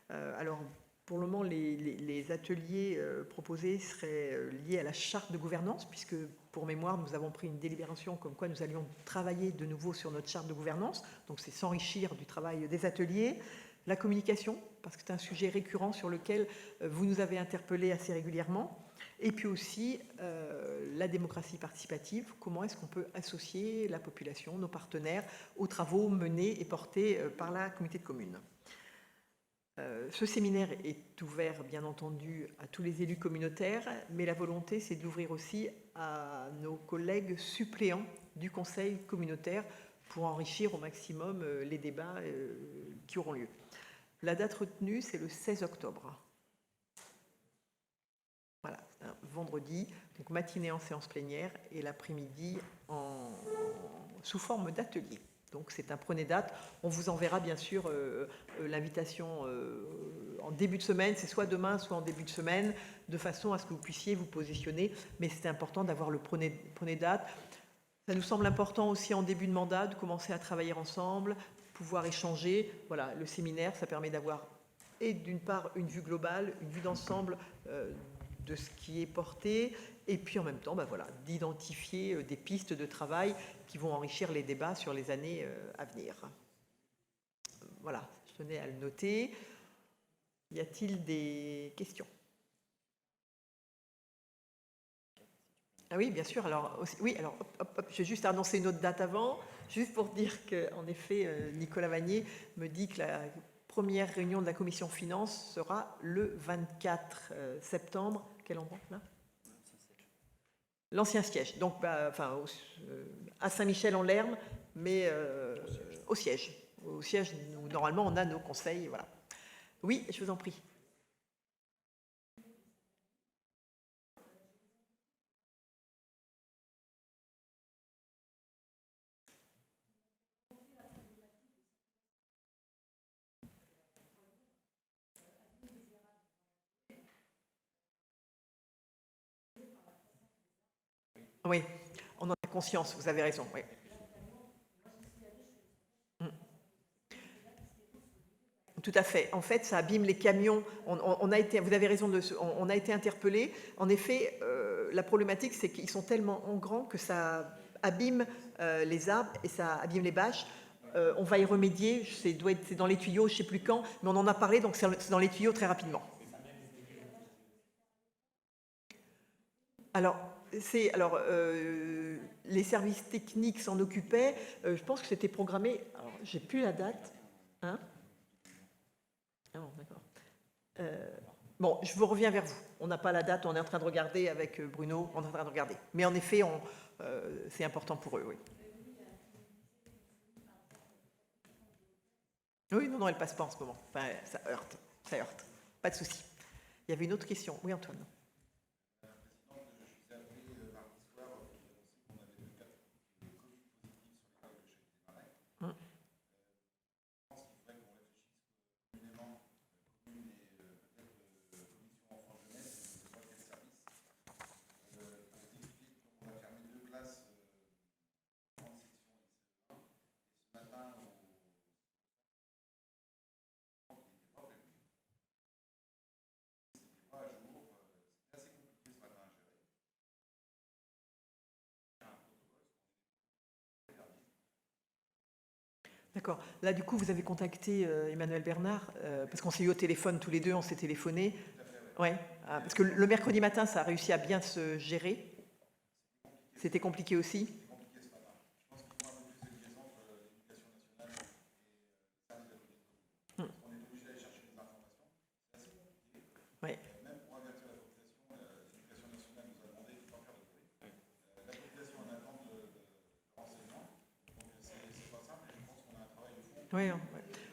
Alors, pour le moment, les ateliers proposés seraient liés à la charte de gouvernance, puisque, pour mémoire, nous avons pris une délibération comme quoi nous allions travailler de nouveau sur notre charte de gouvernance. Donc, c'est s'enrichir du travail des ateliers. La communication, parce que c'est un sujet récurrent sur lequel vous nous avez interpellés assez régulièrement. Et puis aussi la démocratie participative, comment est-ce qu'on peut associer la population, nos partenaires, aux travaux menés et portés par la communauté de communes. Ce séminaire est ouvert, bien entendu, à tous les élus communautaires, mais la volonté, c'est d'ouvrir aussi à nos collègues suppléants du conseil communautaire pour enrichir au maximum les débats qui auront lieu. La date retenue, c'est le 16 octobre. Voilà, un vendredi, donc matinée en séance plénière et l'après-midi sous forme d'atelier. Donc c'est un prenez date. On vous enverra bien sûr l'invitation en début de semaine. C'est soit demain, soit en début de semaine, de façon à ce que vous puissiez vous positionner. Mais c'est important d'avoir le prenez date. Ça nous semble important aussi en début de mandat de commencer à travailler ensemble, pouvoir échanger. Voilà, le séminaire, ça permet d'avoir et d'une part une vue globale, une vue d'ensemble de ce qui est porté, et puis en même temps, voilà, d'identifier des pistes de travail qui vont enrichir les débats sur les années à venir. Voilà, je tenais à le noter. Y a-t-il des questions? Ah oui, bien sûr. Alors, oui, alors, je vais juste annoncer une autre date avant, juste pour dire qu'en effet, Nicolas Vanier me dit que la première réunion de la commission finances sera le 24 septembre. Quel endroit, là? L'ancien siège. Donc, à Saint-Michel-en-Lerme, mais au siège. Au siège, où normalement, on a nos conseils. Voilà. Oui, je vous en prie. Oui, on en a conscience, vous avez raison. Oui. Tout à fait. En fait, ça abîme les camions. On a été, vous avez raison, on a été interpellés. En effet, la problématique, c'est qu'ils sont tellement en grand que ça abîme les arbres et ça abîme les bâches. On va y remédier. C'est dans les tuyaux, je ne sais plus quand, mais on en a parlé, donc c'est dans les tuyaux très rapidement. Alors, les services techniques s'en occupaient. Je pense que c'était programmé. Alors, j'ai plus la date. Hein? Ah bon, d'accord. Bon, je vous reviens vers vous. On n'a pas la date, on est en train de regarder avec Bruno, on est en train de regarder. Mais en effet, c'est important pour eux, oui. Oui, non, elle passe pas en ce moment. Enfin, ça heurte, ça heurte. Pas de souci. Il y avait une autre question. Oui, Antoine. D'accord. Là, du coup, vous avez contacté Emmanuel Bernard, parce qu'on s'est eu au téléphone tous les deux, on s'est téléphoné. Ouais. Ah, parce que le mercredi matin, ça a réussi à bien se gérer. C'était compliqué aussi. Ouais. Oui, ouais.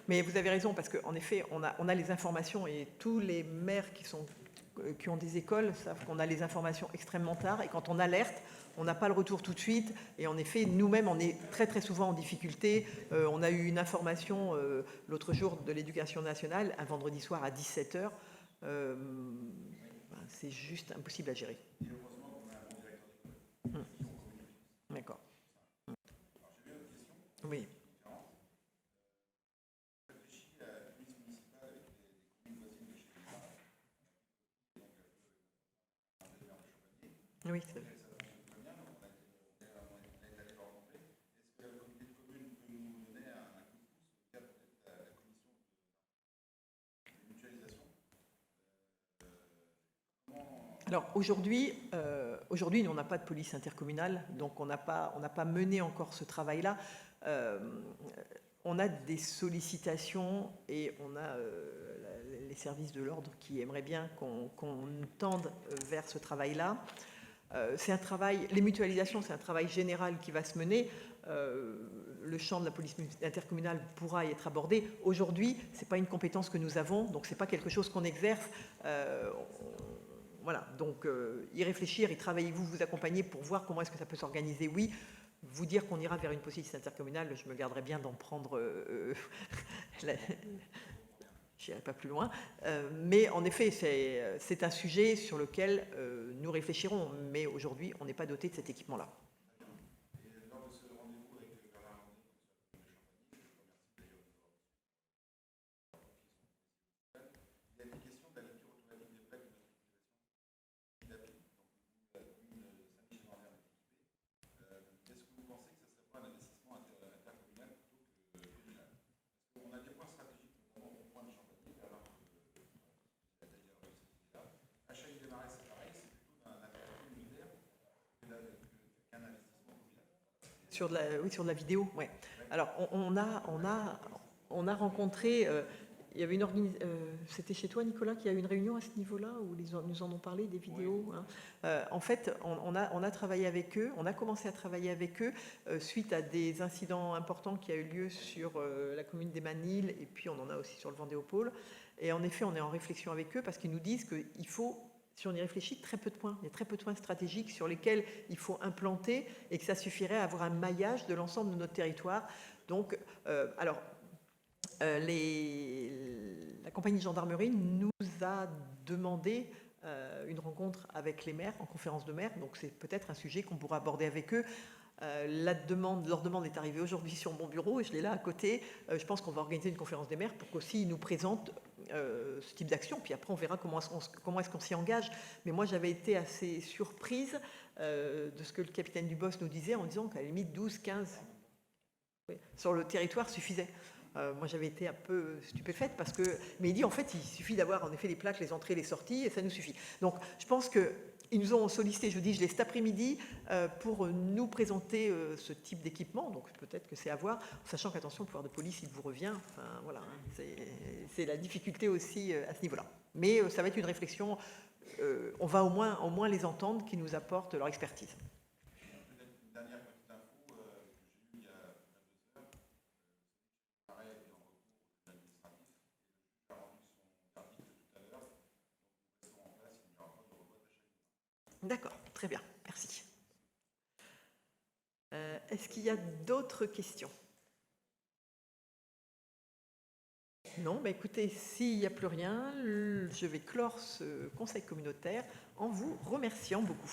Mais vous avez raison, parce qu'en effet, on a les informations et tous les maires qui ont des écoles savent qu'on a les informations extrêmement tard et quand on alerte, on n'a pas le retour tout de suite. Et en effet, nous-mêmes, on est très très souvent en difficulté. On a eu une information l'autre jour de l'Éducation nationale, un vendredi soir à 17h. C'est juste impossible à gérer. D'accord. Oui. Oui, c'est vrai. Alors aujourd'hui, on n'a pas de police intercommunale, donc on n'a pas mené encore ce travail-là. On a des sollicitations et on a les services de l'ordre qui aimeraient bien qu'on tende vers ce travail-là. C'est un travail, les mutualisations, c'est un travail général qui va se mener. Le champ de la police intercommunale pourra y être abordé. Aujourd'hui, ce n'est pas une compétence que nous avons, donc ce n'est pas quelque chose qu'on exerce. Voilà, donc y réfléchir, y travailler, vous accompagner pour voir comment est-ce que ça peut s'organiser, oui. Vous dire qu'on ira vers une police intercommunale, je me garderai bien d'en prendre... je n'irai pas plus loin. Mais en effet, c'est un sujet sur lequel nous réfléchirons. Mais aujourd'hui, on n'est pas doté de cet équipement-là. Sur de la vidéo, ouais. Alors, on a rencontré... il y avait c'était chez toi, Nicolas, qu'il y a eu une réunion à ce niveau-là, où nous en ont parlé, des vidéos. Oui. Hein. En fait, on a travaillé avec eux, on a commencé à travailler avec eux suite à des incidents importants qui a eu lieu sur la commune d'Emanil, et puis on en a aussi sur le Vendéopole. Et en effet, on est en réflexion avec eux, parce qu'ils nous disent qu'il faut... Si on y réfléchit, très peu de points. Il y a très peu de points stratégiques sur lesquels il faut implanter et que ça suffirait à avoir un maillage de l'ensemble de notre territoire. Donc, la compagnie de gendarmerie nous a demandé une rencontre avec les maires en conférence de maires. Donc, c'est peut-être un sujet qu'on pourra aborder avec eux. Leur demande est arrivée aujourd'hui sur mon bureau et je l'ai là à côté. Je pense qu'on va organiser une conférence des maires pour qu'aussi ils nous présentent ce type d'action. Puis après, on verra comment est-ce qu'on s'y engage. Mais moi, j'avais été assez surprise de ce que le capitaine Dubos nous disait en disant qu'à la limite 12, 15 sur le territoire suffisait. Moi, j'avais été un peu stupéfaite parce que... Mais il dit, en fait, il suffit d'avoir en effet les plaques, les entrées, les sorties et ça nous suffit. Donc, je pense que ils nous ont sollicité, je vous dis, je l'ai cet après-midi, pour nous présenter ce type d'équipement. Donc peut-être que c'est à voir, sachant qu'attention, le pouvoir de police, il vous revient. Enfin, voilà, c'est la difficulté aussi à ce niveau-là. Mais ça va être une réflexion. On va au moins les entendre, qui nous apportent leur expertise. Une dernière petite info que j'ai eue il y a 2 heures. Pareil, est en recours au tribunal administratif et le juge a rendu son verdict tout à l'heure. Donc nous restons en place, il n'y aura pas de revote à chaque fois. D'accord, très bien, merci. Est-ce qu'il y a d'autres questions? Non, bah écoutez, s'il n'y a plus rien, je vais clore ce conseil communautaire en vous remerciant beaucoup.